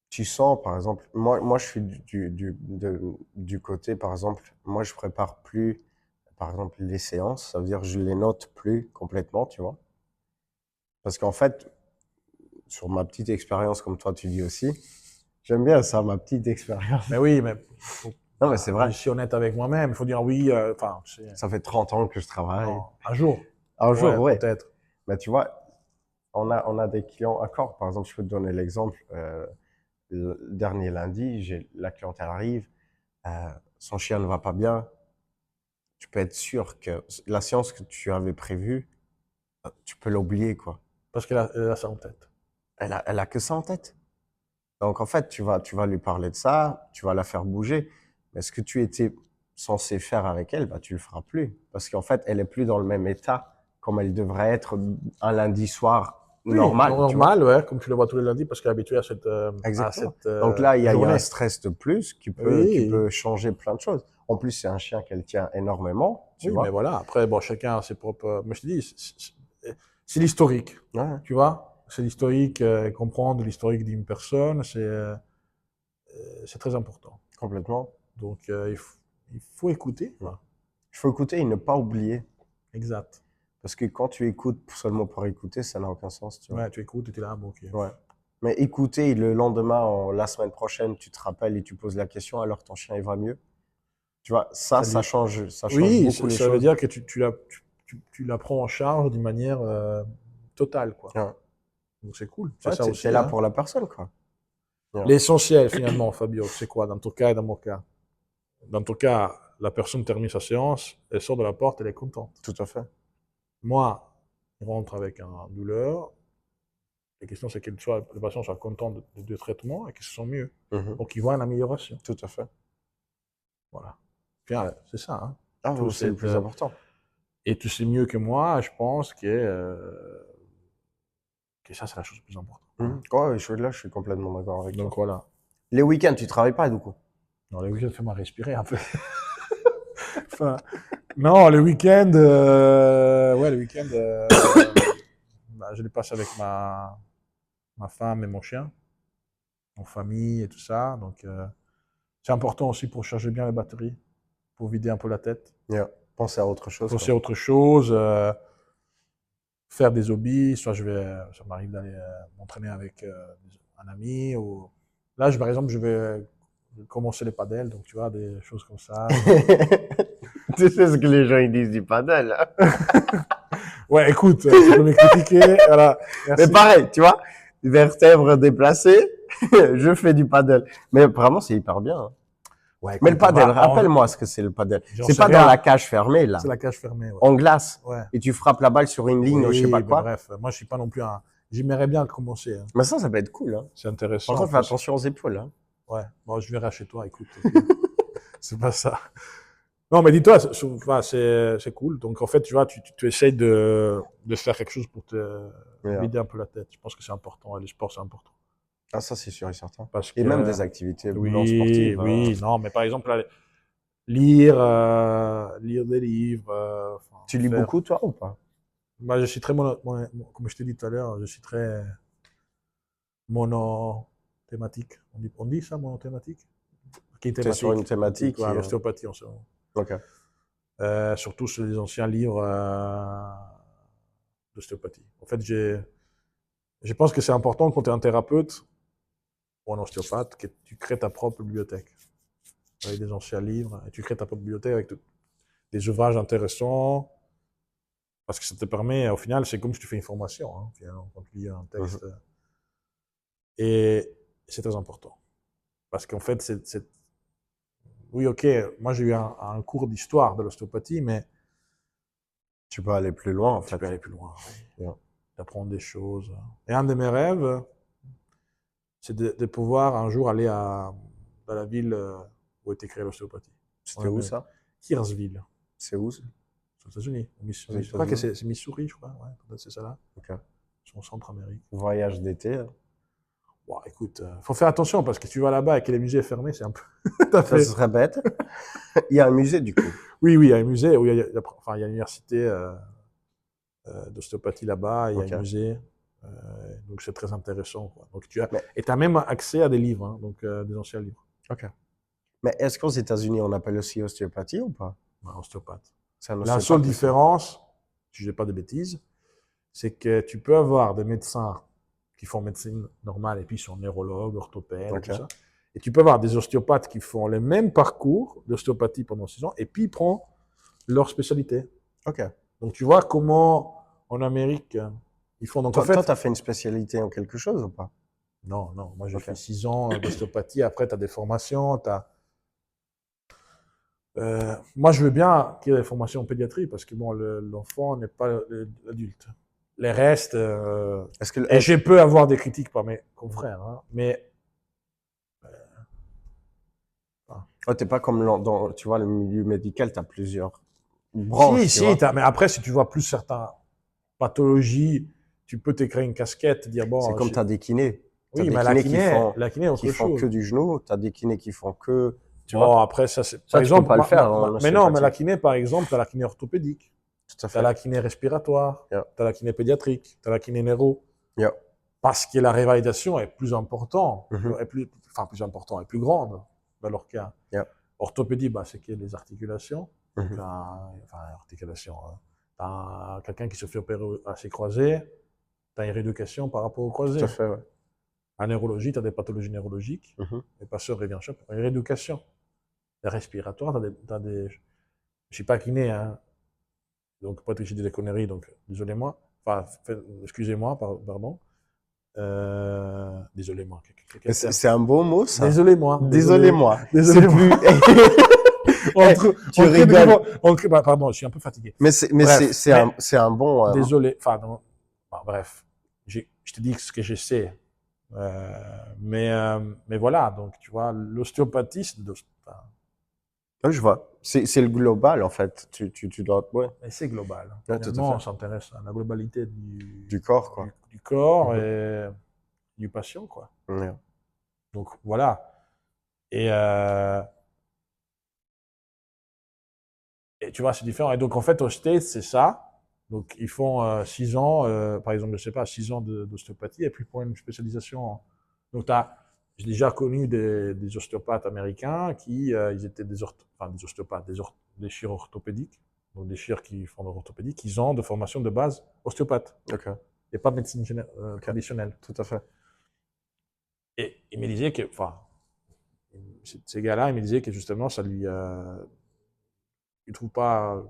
A: tu sens, par exemple, moi, je suis du côté, par exemple, moi, je prépare plus, par exemple, les séances, ça veut dire que je les note plus complètement, tu vois. Parce qu'en fait, sur ma petite expérience, comme toi, tu dis aussi, j'aime bien ça, ma petite expérience.
B: Mais oui, mais
A: Non, mais c'est
B: moi, je
A: vrai.
B: suis honnête avec moi-même. Il faut dire oui, enfin,
A: Ça fait 30 ans que je travaille.
B: non, un jour.
A: Un jour,
B: Ouais,
A: ouais.
B: peut-être.
A: Mais tu vois, on a des clients, encore, par exemple, je peux te donner l'exemple, le dernier lundi, la clientèle arrive, son chien ne va pas bien, tu peux être sûr que la séance que tu avais prévue, tu peux l'oublier, quoi.
B: Parce qu'elle a ça en tête.
A: Elle a que ça en tête. Donc, en fait, tu vas lui parler de ça, tu vas la faire bouger. Mais ce que tu étais censé faire avec elle, bah, tu le feras plus. Parce qu'en fait, elle est plus dans le même état comme elle devrait être un lundi soir. normal.
B: Normal, ouais, comme tu le vois tous les lundis, parce qu'il est habitué à cette,
A: Donc là, il y a
B: journée.
A: un stress de plus qui peut changer plein de choses. En plus, c'est un chien qu'elle tient énormément, tu vois.
B: Mais voilà, après, bon, chacun a ses propres... Mais je te dis, c'est l'historique, tu vois. C'est l'historique, comprendre l'historique d'une personne, c'est très important.
A: Complètement.
B: Donc, il faut écouter.
A: Il faut écouter et ne pas oublier.
B: Exact.
A: Parce que quand tu écoutes seulement pour écouter, ça n'a aucun sens, tu vois.
B: Ouais, tu écoutes et tu es là, bon, ok.
A: Ouais. Mais écouter, le lendemain, la semaine prochaine, tu te rappelles et tu poses la question, alors ton chien, il va mieux. Tu vois, ça change beaucoup les choses.
B: Ça veut dire que tu la prends en charge d'une manière totale, quoi.
A: Ouais.
B: Donc, c'est cool.
A: Ouais,
B: ça aussi.
A: C'est là pour la personne, quoi.
B: Ouais. L'essentiel, finalement, Fabio, c'est quoi dans ton cas et dans mon cas? Dans ton cas, la personne termine sa séance, elle sort de la porte, elle est contente.
A: Tout à fait.
B: Moi, je rentre avec un douleur. La question, c'est que le patient soit content de traitement et qu'il se sent mieux. Donc, il voit une amélioration.
A: Tout à fait.
B: Voilà. Puis, c'est ça. Hein.
A: Ah, c'est le plus important.
B: Et tu sais mieux que moi, je pense que ça, c'est la chose la plus importante.
A: Ouais, je suis complètement d'accord avec toi.
B: Donc, voilà.
A: Les week-ends, tu travailles pas, du coup?
B: Non, les week-ends, fais-moi respirer un peu. Enfin, non, les week-ends, je les passe avec ma femme et mon chien, en famille et tout ça. Donc, c'est important aussi pour charger bien les batteries, pour vider un peu la tête.
A: Penser à autre chose.
B: Penser à autre chose, faire des hobbies. Soit ça m'arrive d'aller m'entraîner avec un ami. Ou... Là, par exemple, je vais commencer les padels, donc tu vois, des choses comme ça.
A: Tu sais ce que les gens ils disent du paddle.
B: Ouais, écoute, tu peux me critiquer. Voilà,
A: mais pareil, tu vois, vertèbres déplacées, je fais du paddle. Mais vraiment, c'est hyper bien. Hein. Ouais, mais le paddle, rappelle-moi ce que c'est le paddle. C'est pas dans la cage fermée, là.
B: C'est la cage fermée, ouais.
A: En glace.
B: Ouais.
A: Et tu frappes la balle sur une ligne, je sais pas quoi.
B: Bref, moi, je suis pas non plus un... J'aimerais bien commencer. Hein.
A: Mais ça peut être cool. Hein.
B: C'est intéressant.
A: Par contre, fais attention aux épaules. Hein.
B: Ouais, bon, je verrai chez toi, écoute. C'est pas ça. Non, mais dis-toi, c'est cool. Donc, en fait, tu vois, tu essayes de faire quelque chose pour te vider un peu la tête. Je pense que c'est important. Le sport, c'est important.
A: Ah, ça, c'est sûr et certain.
B: Et
A: même des activités
B: non
A: sportives.
B: Oui, non, mais par exemple, là, lire des livres.
A: Tu lis beaucoup, toi, ou pas?
B: Moi, je suis très comme je t'ai dit tout à l'heure, je suis très monothématique. On dit ça, monothématique?
A: Tu es sur une thématique.
B: Ouais, l'ostéopathie en ce moment.
A: Ok.
B: Surtout sur les anciens livres d'ostéopathie. En fait, je pense que c'est important quand tu es un thérapeute ou un ostéopathe que tu crées ta propre bibliothèque avec des anciens livres et tu crées ta propre bibliothèque avec des ouvrages intéressants parce que ça te permet, au final, c'est comme si tu fais une formation hein, quand tu lis un texte. Et c'est très important parce qu'en fait, oui, ok, moi j'ai eu un cours d'histoire de l'ostéopathie, mais
A: tu peux aller plus loin, en fait.
B: Tu peux aller plus loin, oui. D'apprendre des choses. Et un de mes rêves, c'est de pouvoir un jour aller dans la ville où a été créée l'ostéopathie.
A: C'était où ça?
B: Kirksville.
A: C'est où?
B: C'est aux États-Unis. Je crois que c'est Missouri, je crois. Ouais, peut-être c'est ça là.
A: Ok.
B: C'est en Centre-Amérique.
A: Voyage d'été.
B: Bon, écoute, faut faire attention parce que tu vas là-bas et que les musées sont fermés, c'est un peu.
A: Ça serait bête. Il y a un musée du coup.
B: Oui, il y a un musée où il y a l'université d'ostéopathie là-bas, il y a un musée. Donc c'est très intéressant. Quoi. Donc, tu as même accès à des livres, hein, donc des anciens livres.
A: Ok. Mais est-ce qu'aux États-Unis on appelle aussi ostéopathie ou pas?
B: Ostéopathe.
A: La
B: seule différence, si je dis pas de bêtises, c'est que tu peux avoir des médecins qui font médecine normale et puis ils sont neurologues, orthopèdes, tout ça. Et tu peux avoir des ostéopathes qui font le même parcours d'ostéopathie pendant 6 ans et puis ils prennent leur spécialité.
A: Ok.
B: Donc tu vois comment en Amérique ils font. Donc
A: toi, tu as fait une spécialité en quelque chose ou pas?
B: Non. Moi j'ai fait 6 ans d'ostéopathie. Après tu as des formations. Moi je veux bien qu'il y ait des formations en pédiatrie parce que bon l'enfant n'est pas l'adulte. Les restes. Et je peux avoir des critiques par mes confrères, hein, mais.
A: T'es pas comme tu vois, le milieu médical, tu as plusieurs branches.
B: Si, mais après, si tu vois plus certaines pathologies tu peux te créer une casquette, dire bon.
A: C'est comme tu as des kinés.
B: Oui, mais la kiné,
A: qui font que du genou, tu as des kinés qui font que.
B: Tu vois, après, ça, c'est. Par
A: exemple, tu peux pas le faire.
B: Mais non, mais la kiné, par exemple, tu as la kiné orthopédique.
A: Tout à fait.
B: Tu as la kiné respiratoire.
A: Yeah.
B: Tu as la kiné pédiatrique. Tu as la kiné neuro.
A: Yeah.
B: Parce que la révalidation est plus importante, est plus grande dans leur cas.
A: Yeah.
B: Orthopédie, c'est que les articulations. Articulations. T'as quelqu'un qui se fait opérer à ses croisés, t'as une rééducation par rapport aux croisés.
A: Tout à fait, ouais.
B: En neurologie, t'as des pathologies neurologiques. Les patients reviennent pour une rééducation. Les respiratoires, t'as des. Je suis pas kiné, hein. Donc peut-être que j'ai dit des conneries, donc désolez-moi. Enfin, excusez-moi, pardon. Désolé-moi.
A: C'est un beau mot, ça.
B: Désolé-moi.
A: Désolé-moi.
B: C'est plus.
A: Tu rigoles.
B: Pardon, je suis un peu fatigué.
A: Mais c'est un bon.
B: Désolé. Enfin, non. Bref. Je te dis ce que je sais. Mais voilà. Donc, tu vois, l'ostéopathie, c'est
A: je vois. C'est le global, en fait. Tu dois. Ouais.
B: Et c'est global.
A: Ouais,
B: on s'intéresse à la globalité
A: du corps, quoi.
B: Du corps et du patient, quoi.
A: Ouais.
B: Donc, voilà. Et tu vois, c'est différent. Et donc, en fait, aux States, c'est ça. Donc, ils font 6 ans, par exemple, je sais pas, 6 ans d'ostéopathie, et puis pour une spécialisation. Donc, j'ai déjà connu des ostéopathes américains qui, ils étaient des ostéopathes, des chirurgiens orthopédiques, donc des chirurgiens qui font de l'orthopédie, qui ont de formation de base ostéopathe.
A: Ok.
B: Et pas médecine traditionnelle.
A: Tout à fait.
B: Et il me disait que, ces gars-là, ils me disaient que justement, ça lui. Il trouve pas.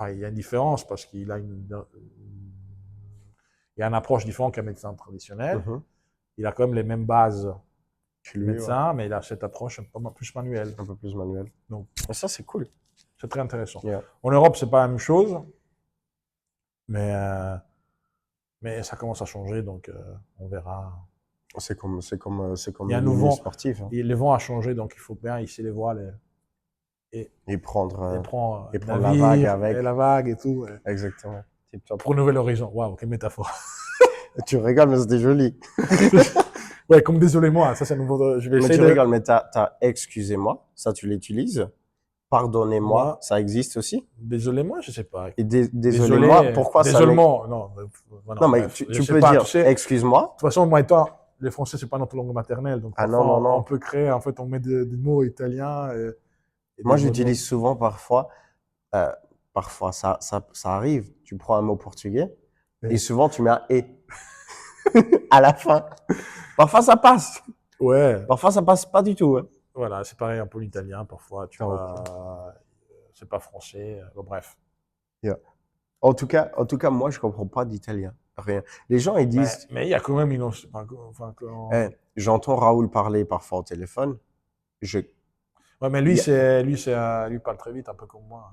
B: Il y a une différence parce qu'il a il y a une approche différente qu'un médecin traditionnel. Il a quand même les mêmes bases que le médecin, mais il a cette approche un peu plus manuelle.
A: Un peu plus manuelle.
B: Donc,
A: ça, c'est cool.
B: C'est très intéressant.
A: Yeah.
B: En Europe, c'est pas la même chose, mais ça commence à changer, donc on verra.
A: C'est comme
B: il y a un nouveau
A: sportif. Hein.
B: Les vents a changé, donc il faut bien hisser les voiles
A: et prendre
B: la vague avec. Et la vague et tout. Ouais.
A: Exactement.
B: Pour un nouvel horizon. Waouh, quelle métaphore.
A: Tu rigoles, mais c'était joli.
B: Ouais, comme désolé-moi, ça c'est un nouveau. Je vais essayer
A: tu rigoles, mais t'as excusez-moi, ça tu l'utilises. Pardonnez-moi, ça existe aussi.
B: Désolé-moi, je sais pas.
A: Et désolé-moi, pourquoi ça
B: non.
A: Non, mais tu peux dire excuse-moi.
B: De toute façon, moi et toi, le français c'est pas notre langue maternelle, donc
A: non.
B: On peut créer, en fait, on met des mots italiens.
A: Moi, j'utilise souvent parfois ça arrive. Tu prends un mot portugais et souvent tu mets un et à la fin. Parfois ça passe.
B: Ouais.
A: Parfois ça passe pas du tout. Hein.
B: Voilà, c'est pareil un peu l'italien parfois. Tu vois, c'est pas français. Bref.
A: Yeah. En tout cas, moi je comprends pas d'italien. Rien. Les gens ils disent.
B: Mais il y a quand même une.
A: J'entends Raoul parler parfois au téléphone.
B: Ouais, mais lui parle très vite, un peu comme moi.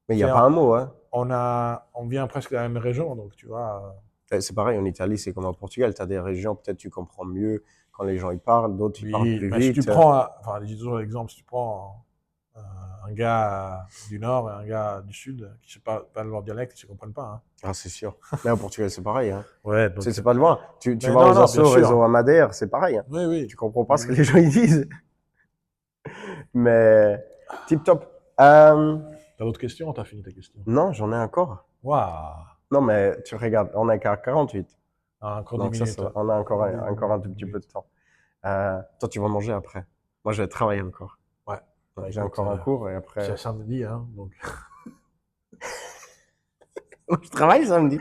A: Mais il n'y a pas un mot, hein.
B: On vient presque de la même région, donc tu vois.
A: C'est pareil, en Italie, c'est comme au Portugal. Tu as des régions, peut-être tu comprends mieux quand les gens ils parlent, d'autres ils parlent plus vite.
B: Si tu prends, j'ai toujours l'exemple, si tu prends un gars du Nord et un gars du Sud qui ne parlent leur dialecte, ils ne se comprennent pas. Hein.
A: Ah, c'est sûr. Mais au Portugal, c'est pareil. Hein.
B: Ouais, donc...
A: C'est pas loin. Tu vas aux Açores, au réseau Amadère, c'est pareil. Hein.
B: Oui.
A: Tu comprends pas ce que les gens ils disent. Mais tip top. T'as
B: d'autres questions ou t'as fini tes questions?
A: Non, j'en ai encore.
B: Waouh.
A: Non, mais tu regardes, on est qu'à 48.
B: Encore
A: donc 10 minutes. On a encore un tout petit peu de temps. Toi, tu vas manger après. Moi, je vais travailler encore.
B: Ouais.
A: J'ai encore un cours et après.
B: C'est samedi, hein, donc.
A: Je travaille samedi.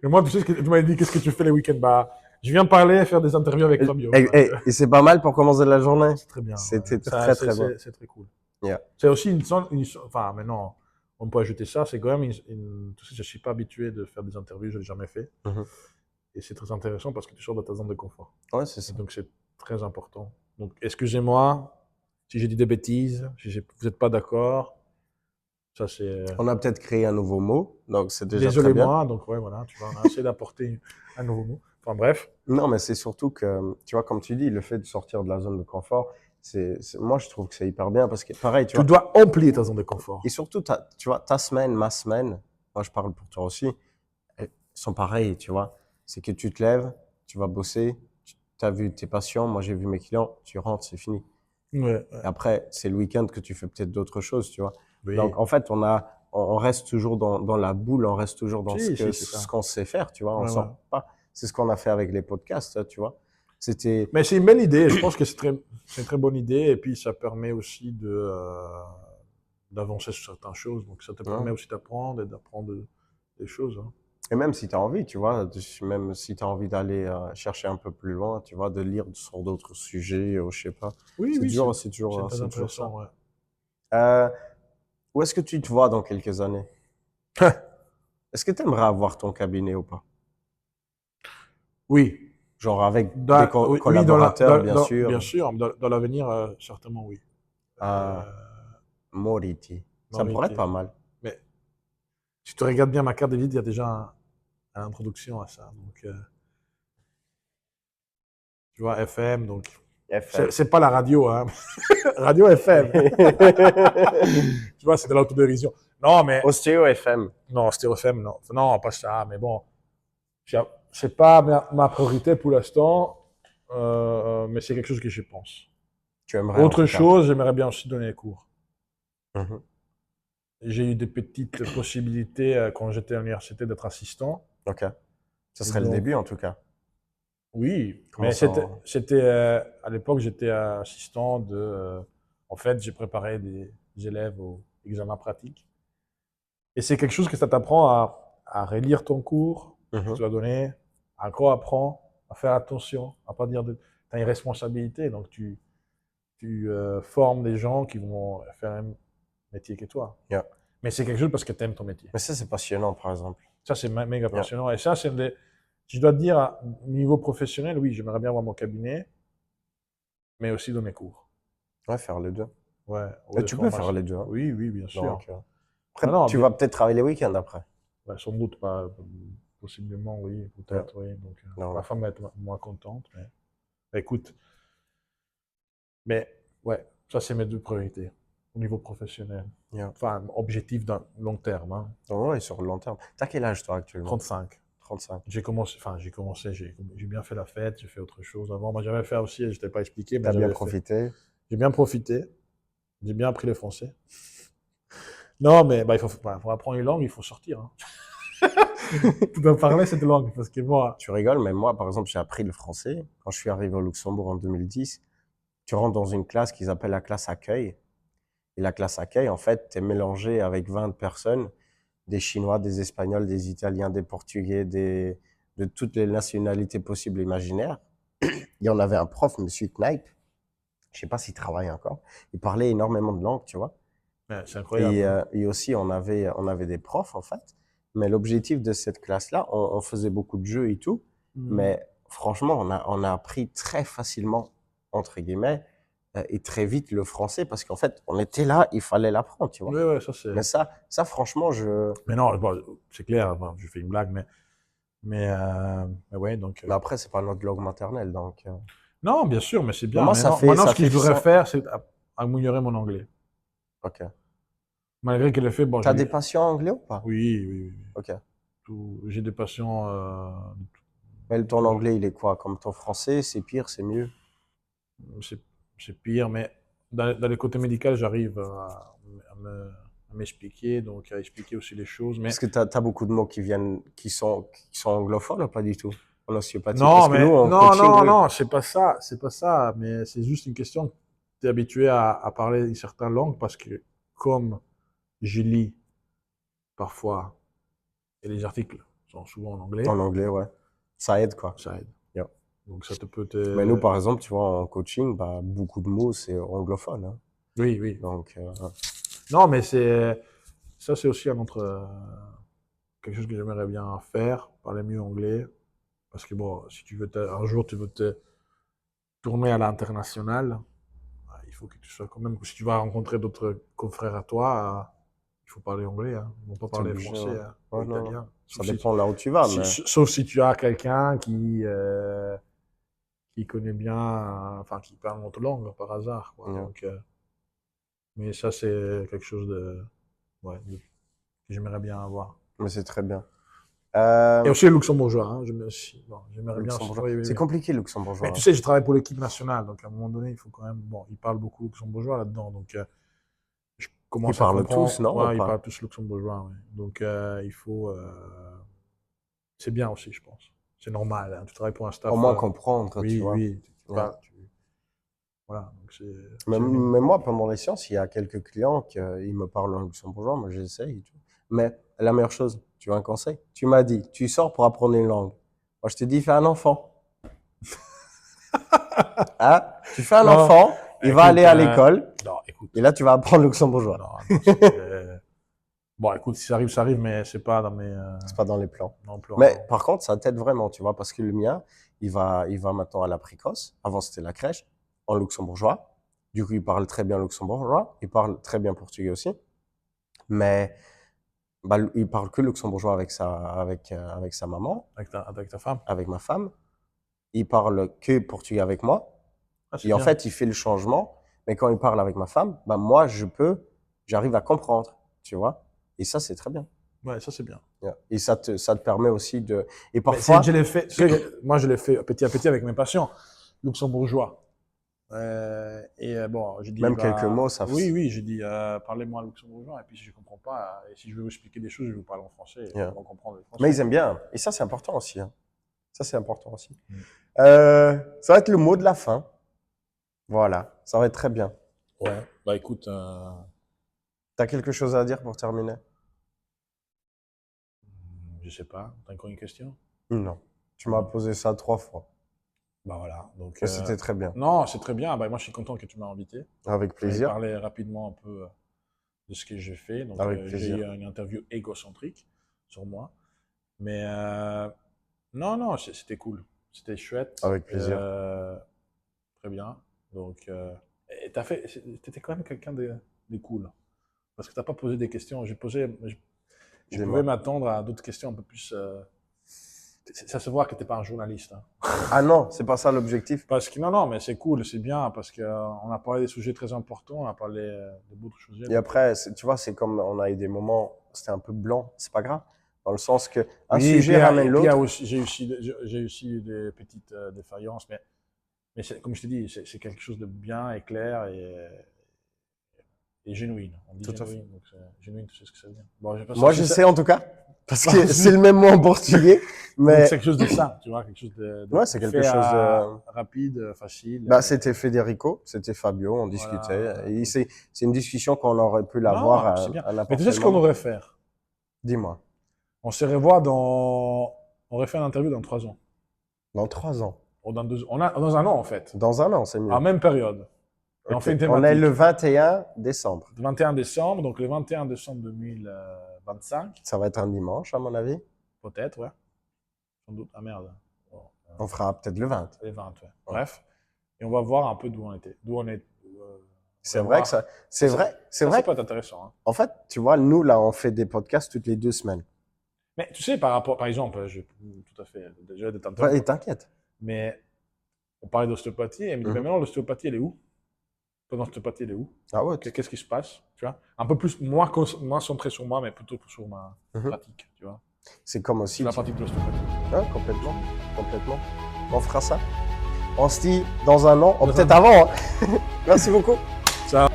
B: Mais moi, tu sais, tu m'avais dit qu'est-ce que tu fais les week-ends? Je viens parler, faire des interviews avec Fabio.
A: Et c'est pas mal pour commencer la journée.
B: C'est très bien.
A: C'était très bien.
B: C'est très cool.
A: Yeah.
B: C'est aussi enfin, maintenant, on peut ajouter ça. C'est quand même tu sais, je suis pas habitué de faire des interviews, je l'ai jamais fait. Et c'est très intéressant parce que tu sors de ta zone de confort.
A: Ouais, c'est ça.
B: Et donc c'est très important. Donc excusez-moi si j'ai dit des bêtises, si vous n'êtes pas d'accord. Ça c'est.
A: On a peut-être créé un nouveau mot, donc c'est déjà très bien.
B: Désolé-moi, donc ouais, voilà, tu vois, on a essayé d'apporter un nouveau mot. Enfin bref.
A: Non, mais c'est surtout que, tu vois, comme tu dis, le fait de sortir de la zone de confort, moi je trouve que c'est hyper bien parce que pareil, tu
B: dois amplier ta zone de confort.
A: Et surtout, tu vois, ta semaine, ma semaine, moi je parle pour toi aussi, elles sont pareilles, tu vois. C'est que tu te lèves, tu vas bosser, tu as vu tes patients, moi j'ai vu mes clients, tu rentres, c'est fini.
B: Ouais,
A: Et après, c'est le week-end que tu fais peut-être d'autres choses, tu vois.
B: oui.
A: Donc, en fait, on reste toujours dans la boule, on reste toujours dans
B: Si, c'est
A: ce
B: ça.
A: qu'on sait faire, tu vois. On
B: Ouais, ouais.
A: sort pas. C'est ce qu'on a fait avec les podcasts, tu vois. C'était,
B: Mais c'est une bonne idée. Je pense que c'est une très bonne idée. Et puis, ça permet aussi d'avancer sur certaines choses. Donc, ça te permet
A: hein.
B: aussi d'apprendre et d'apprendre des choses. Hein.
A: Et même si tu as envie, tu vois, même si tu as envie d'aller chercher un peu plus loin, tu vois, de lire sur d'autres sujets, ou je sais pas.
B: Oui, oui, c'est très
A: C'est toujours ça.
B: intéressant. Ouais.
A: Euh, Où est-ce que tu te vois dans quelques années? Est-ce que tu aimerais avoir ton cabinet ou pas?
B: Oui.
A: Genre avec des
B: Oui, oui,
A: collaborateurs, bien
B: bien
A: sûr.
B: sûr, dans l'avenir, certainement oui. Euh,
A: Ah, Moriti.
B: en
A: Ça pourrait être
B: réalité.
A: pas mal.
B: Mais si tu regardes bien ma carte de visite, il y a déjà une introduction à ça. Donc, tu vois, FM, donc
A: FM.
B: c'est pas la radio, hein. Radio FM. Tu vois, c'est de l'autodérision. Non, mais
A: Ostéo FM.
B: non, Stéréo FM, non. Non, pas ça, mais bon. C'est pas ma priorité pour l'instant, mais c'est quelque chose que je pense.
A: Tu aimerais en
B: Autre
A: tout cas.
B: chose, j'aimerais bien aussi donner des cours.
A: Mhm.
B: J'ai eu des petites possibilités quand j'étais à l'université d'être assistant.
A: Ok. Ce
B: Et
A: serait le
B: donc,
A: début en tout cas.
B: oui, mais
A: Commencer en...
B: à l'époque, j'étais assistant de. En fait, j'ai préparé des élèves aux examens pratiques. Et c'est quelque chose que ça t'apprend à relire ton cours que
A: Mhm.
B: tu vas donner, à quoi apprendre, à faire attention, à pas dire de. Tu as une responsabilité, donc tu formes des gens qui vont faire un métier que toi.
A: Yeah.
B: Mais c'est quelque chose parce que tu aimes ton métier.
A: Mais ça, c'est passionnant, par exemple.
B: Ça, c'est méga
A: Yeah.
B: passionnant. Et ça, je dois te dire, au niveau professionnel, oui, j'aimerais bien avoir mon cabinet, mais aussi donner cours.
A: Ouais, faire les deux.
B: Ouais, ou
A: Et
B: des
A: tu peux faire
B: formations.
A: les deux, hein.
B: Oui, oui, bien sûr.
A: Donc,
B: Non,
A: après,
B: non,
A: tu vas peut-être travailler les week-ends après.
B: bah, sans doute pas. Possiblement, oui,
A: Yeah.
B: peut-être, oui. Donc,
A: Non,
B: ma
A: ouais.
B: femme va être moins contente, mais écoute. Mais, ouais, ça, c'est mes deux priorités au niveau professionnel.
A: Yeah.
B: Enfin, objectif dans long terme, hein.
A: Donc, ouais, sur le long terme. T'as quel âge, toi, actuellement?
B: 35.
A: 35.
B: J'ai bien fait la fête, j'ai fait autre chose avant. Moi, j'avais fait aussi, je t'ai pas expliqué, mais
A: T'as bien
B: j'avais fait.
A: profité?
B: J'ai bien profité, j'ai bien appris le français. Non, mais bah, pour apprendre une langue, il faut sortir. Hein. Tu dois parler cette langue, parce que moi,
A: Tu rigoles, mais moi, par exemple, j'ai appris le français. Quand je suis arrivé au Luxembourg en 2010, tu rentres dans une classe qu'ils appellent la classe accueil. Et la classe accueil, en fait, t'es mélangé avec 20 personnes, des Chinois, des Espagnols, des Italiens, des Portugais, de toutes les nationalités possibles et imaginaires. Il y en avait un prof, Monsieur Kneip, je sais pas s'il travaille encore, il parlait énormément de langues, tu vois.
B: ouais, c'est incroyable. Hein.
A: Et aussi, on avait des profs, en fait. Mais l'objectif de cette classe-là, on faisait beaucoup de jeux et tout,
B: Mhm.
A: mais franchement, on a appris très facilement, entre guillemets, et très vite le français, parce qu'en fait, on était là, il fallait l'apprendre, tu vois.
B: Ouais, ouais, ça
A: Mais
B: c'est.
A: ça, franchement,
B: Mais non, bon, c'est clair, bon, je fais une blague, mais ouais, donc.
A: mais après, c'est pas notre langue maternelle, donc.
B: Non, bien sûr, mais c'est
A: Mais
B: bien.
A: moi,
B: Maintenant,
A: ça
B: ce que
A: fait
B: je devrais
A: 100.
B: faire, c'est améliorer mon anglais.
A: Ok.
B: Malgré que le fait, bon,
A: T'as des patients anglais ou pas?
B: Oui, oui, oui.
A: Ok.
B: J'ai des patients.
A: Mais ton anglais, il est quoi? Comme ton français, c'est pire, c'est mieux?
B: C'est c'est pire, mais dans le côté médical, j'arrive à à m'expliquer, donc à expliquer aussi les choses. Mais
A: Parce que t'as beaucoup de mots qui viennent, qui sont anglophones ou pas du tout? En ostéopathie. Parce
B: non,
A: que nous,
B: mais
A: en coaching, oui.
B: non, c'est pas ça, mais c'est juste une question. Tu es habitué à parler une certaine langue parce que comme je lis parfois et les articles sont souvent en anglais,
A: En anglais, ouais. Ça aide, quoi.
B: ça aide.
A: Yeah.
B: Donc ça te peut
A: Mais nous,
B: te.
A: par exemple, tu vois, en coaching, bah, beaucoup de mots, c'est anglophone, hein.
B: Oui, oui.
A: Donc,
B: Non, mais ça, c'est aussi un autre quelque chose que j'aimerais bien faire, parler mieux anglais. Parce que bon, si tu veux un jour tu veux te tourner à l'international, il faut que tu sois quand même. Si tu vas rencontrer d'autres confrères à toi, il faut parler anglais. Hein. Ils ne vont pas
A: t'es
B: parler
A: obligé, ouais.
B: français hein, ou
A: Ouais, non, non.
B: italien.
A: Ça dépend là où tu vas, mais
B: Sauf si tu as quelqu'un qui connaît bien, enfin qui parle notre langue par hasard. Quoi.
A: yeah.
B: Donc, mais ça, c'est quelque chose ouais, que j'aimerais bien avoir.
A: Mais c'est très bien.
B: Et aussi le luxembourgeois. Hein, j'aimerais bien.
A: C'est compliqué le luxembourgeois.
B: Mais tu sais, je travaille pour l'équipe nationale, donc à un moment donné, il faut quand même. Bon, ils parlent beaucoup luxembourgeois là-dedans, donc je commence
A: à comprendre. Ils parlent tous, non?
B: Ouais, ils parlent tous luxembourgeois. Ouais. Donc il faut. C'est bien aussi, je pense. C'est normal. Hein. Tu travailles pour un staff.
A: Au moins comprendre, tu vois.
B: Oui, voilà. Donc
A: mais moi, pendant les séances, il y a quelques clients qui me parlent en luxembourgeois, moi j'essaye. Mais la meilleure chose, tu veux un conseil? Tu m'as dit, tu sors pour apprendre une langue. Moi, je te dis, fais un enfant. Hein? Tu fais un enfant, il va aller à l'école. Et là, tu vas apprendre le luxembourgeois.
B: Bon, écoute, si ça arrive, ça arrive, mais c'est pas dans mes.
A: C'est pas dans les plans. Mais par contre, ça t'aide vraiment, tu vois, parce que le mien, il va maintenant à la précoce. Avant, c'était la crèche, en luxembourgeois. Du coup, il parle très bien luxembourgeois. Il parle très bien portugais aussi. Mais il parle que luxembourgeois avec sa maman.
B: Avec ta femme?
A: Avec ma femme. Il parle que portugais avec moi. Et en fait, il fait le changement. Mais quand il parle avec ma femme, moi, j'arrive à comprendre, tu vois. Et ça, c'est très bien.
B: Ouais, ça, c'est bien.
A: Et ça te permet aussi de... Et parfois...
B: Moi, je l'ai fait petit à petit avec mes patients luxembourgeois. Bon, j'ai dit...
A: Même quelques mots, ça...
B: Oui, j'ai dit, parlez-moi luxembourgeois, et puis si je ne comprends pas, et si je veux vous expliquer des choses, je vais vous parler en français, et ils vont comprendre le français.
A: Mais ils aiment bien. Et ça, c'est important aussi. Hein. Ça, c'est important aussi. Ça va être le mot de la fin. Voilà, ça va être très bien.
B: Ouais, bah écoute...
A: T'as quelque chose à dire pour terminer?
B: Je sais pas. T'as encore une question?
A: Non. Tu m'as posé ça 3 fois.
B: Bah voilà. Donc,
A: c'était très bien.
B: Non, c'est très bien. Bah, moi, je suis content que tu m'as invité.
A: Avec plaisir.
B: Je vais parler rapidement un peu de ce que j'ai fait. Donc,
A: avec plaisir.
B: J'ai eu une interview égocentrique sur moi. Mais non, c'était cool. C'était chouette.
A: Avec plaisir.
B: Très bien. Donc, t'étais quand même quelqu'un de cool. Parce que t'as pas posé des questions. Je pouvais m'attendre à d'autres questions un peu plus... Ça se voit que t'es pas un journaliste. Hein.
A: Ah non, c'est pas ça l'objectif.
B: Parce que non, mais c'est cool, c'est bien, parce qu'on a parlé des sujets très importants, on a parlé de beaucoup de choses.
A: Et après, tu vois, c'est comme on a eu des moments, c'était un peu blanc, c'est pas grave. Dans le sens que sujet ramène l'autre.
B: J'ai aussi eu des petites défaillances, mais comme je t'ai dit, c'est quelque chose de bien et clair et génuine. On dit génuine, donc génuine, tu sais ce que ça veut dire. Bon,
A: moi, je sais en tout cas, parce que c'est le même mot en portugais. Mais
B: c'est quelque chose de ça, tu vois, quelque chose de
A: ouais, c'est quelque chose de
B: rapide, facile.
A: C'était Federico, c'était Fabio, on discutait. Voilà. Et c'est une discussion qu'on aurait pu l'avoir à n'importe quel moment.
B: Mais tu sais ce qu'on devrait faire?
A: Dis-moi.
B: On se revoit on refait une interview dans 3 ans.
A: Dans 3 ans?
B: Dans 2 ans. Dans un an, en fait.
A: Dans un an, c'est mieux.
B: En même période.
A: Okay. On fait une thématique. On est le 21 décembre.
B: 21 décembre, donc le 21 décembre 2025.
A: Ça va être un dimanche, à mon avis.
B: Peut-être, ouais. Sans doute. Ah merde.
A: Bon, on fera peut-être le 20.
B: Le 20, ouais. Bref. Et on va voir un peu d'où on était.
A: C'est vrai que ça. C'est vrai.
B: Ça peut être intéressant. Hein.
A: En fait, tu vois, nous, là, on fait des podcasts toutes les 2 semaines.
B: Mais tu sais, par exemple, tout à fait, déjà d'être intéressant.
A: Ouais, t'inquiète.
B: Mais on parlait d'ostéopathie, et mais maintenant, l'ostéopathie, elle est où? Ton ostéopathie, elle est où?
A: Ah ouais.
B: Qu'est-ce qui se passe? Tu vois? Un peu plus, moins centré sur moi, mais plutôt sur ma pratique, tu vois?
A: C'est comme aussi.
B: La pratique de l'ostéopathie.
A: Ouais, complètement. Complètement. On fera ça. On se dit dans un an, peut-être avant. Hein. Merci beaucoup.
B: Ciao.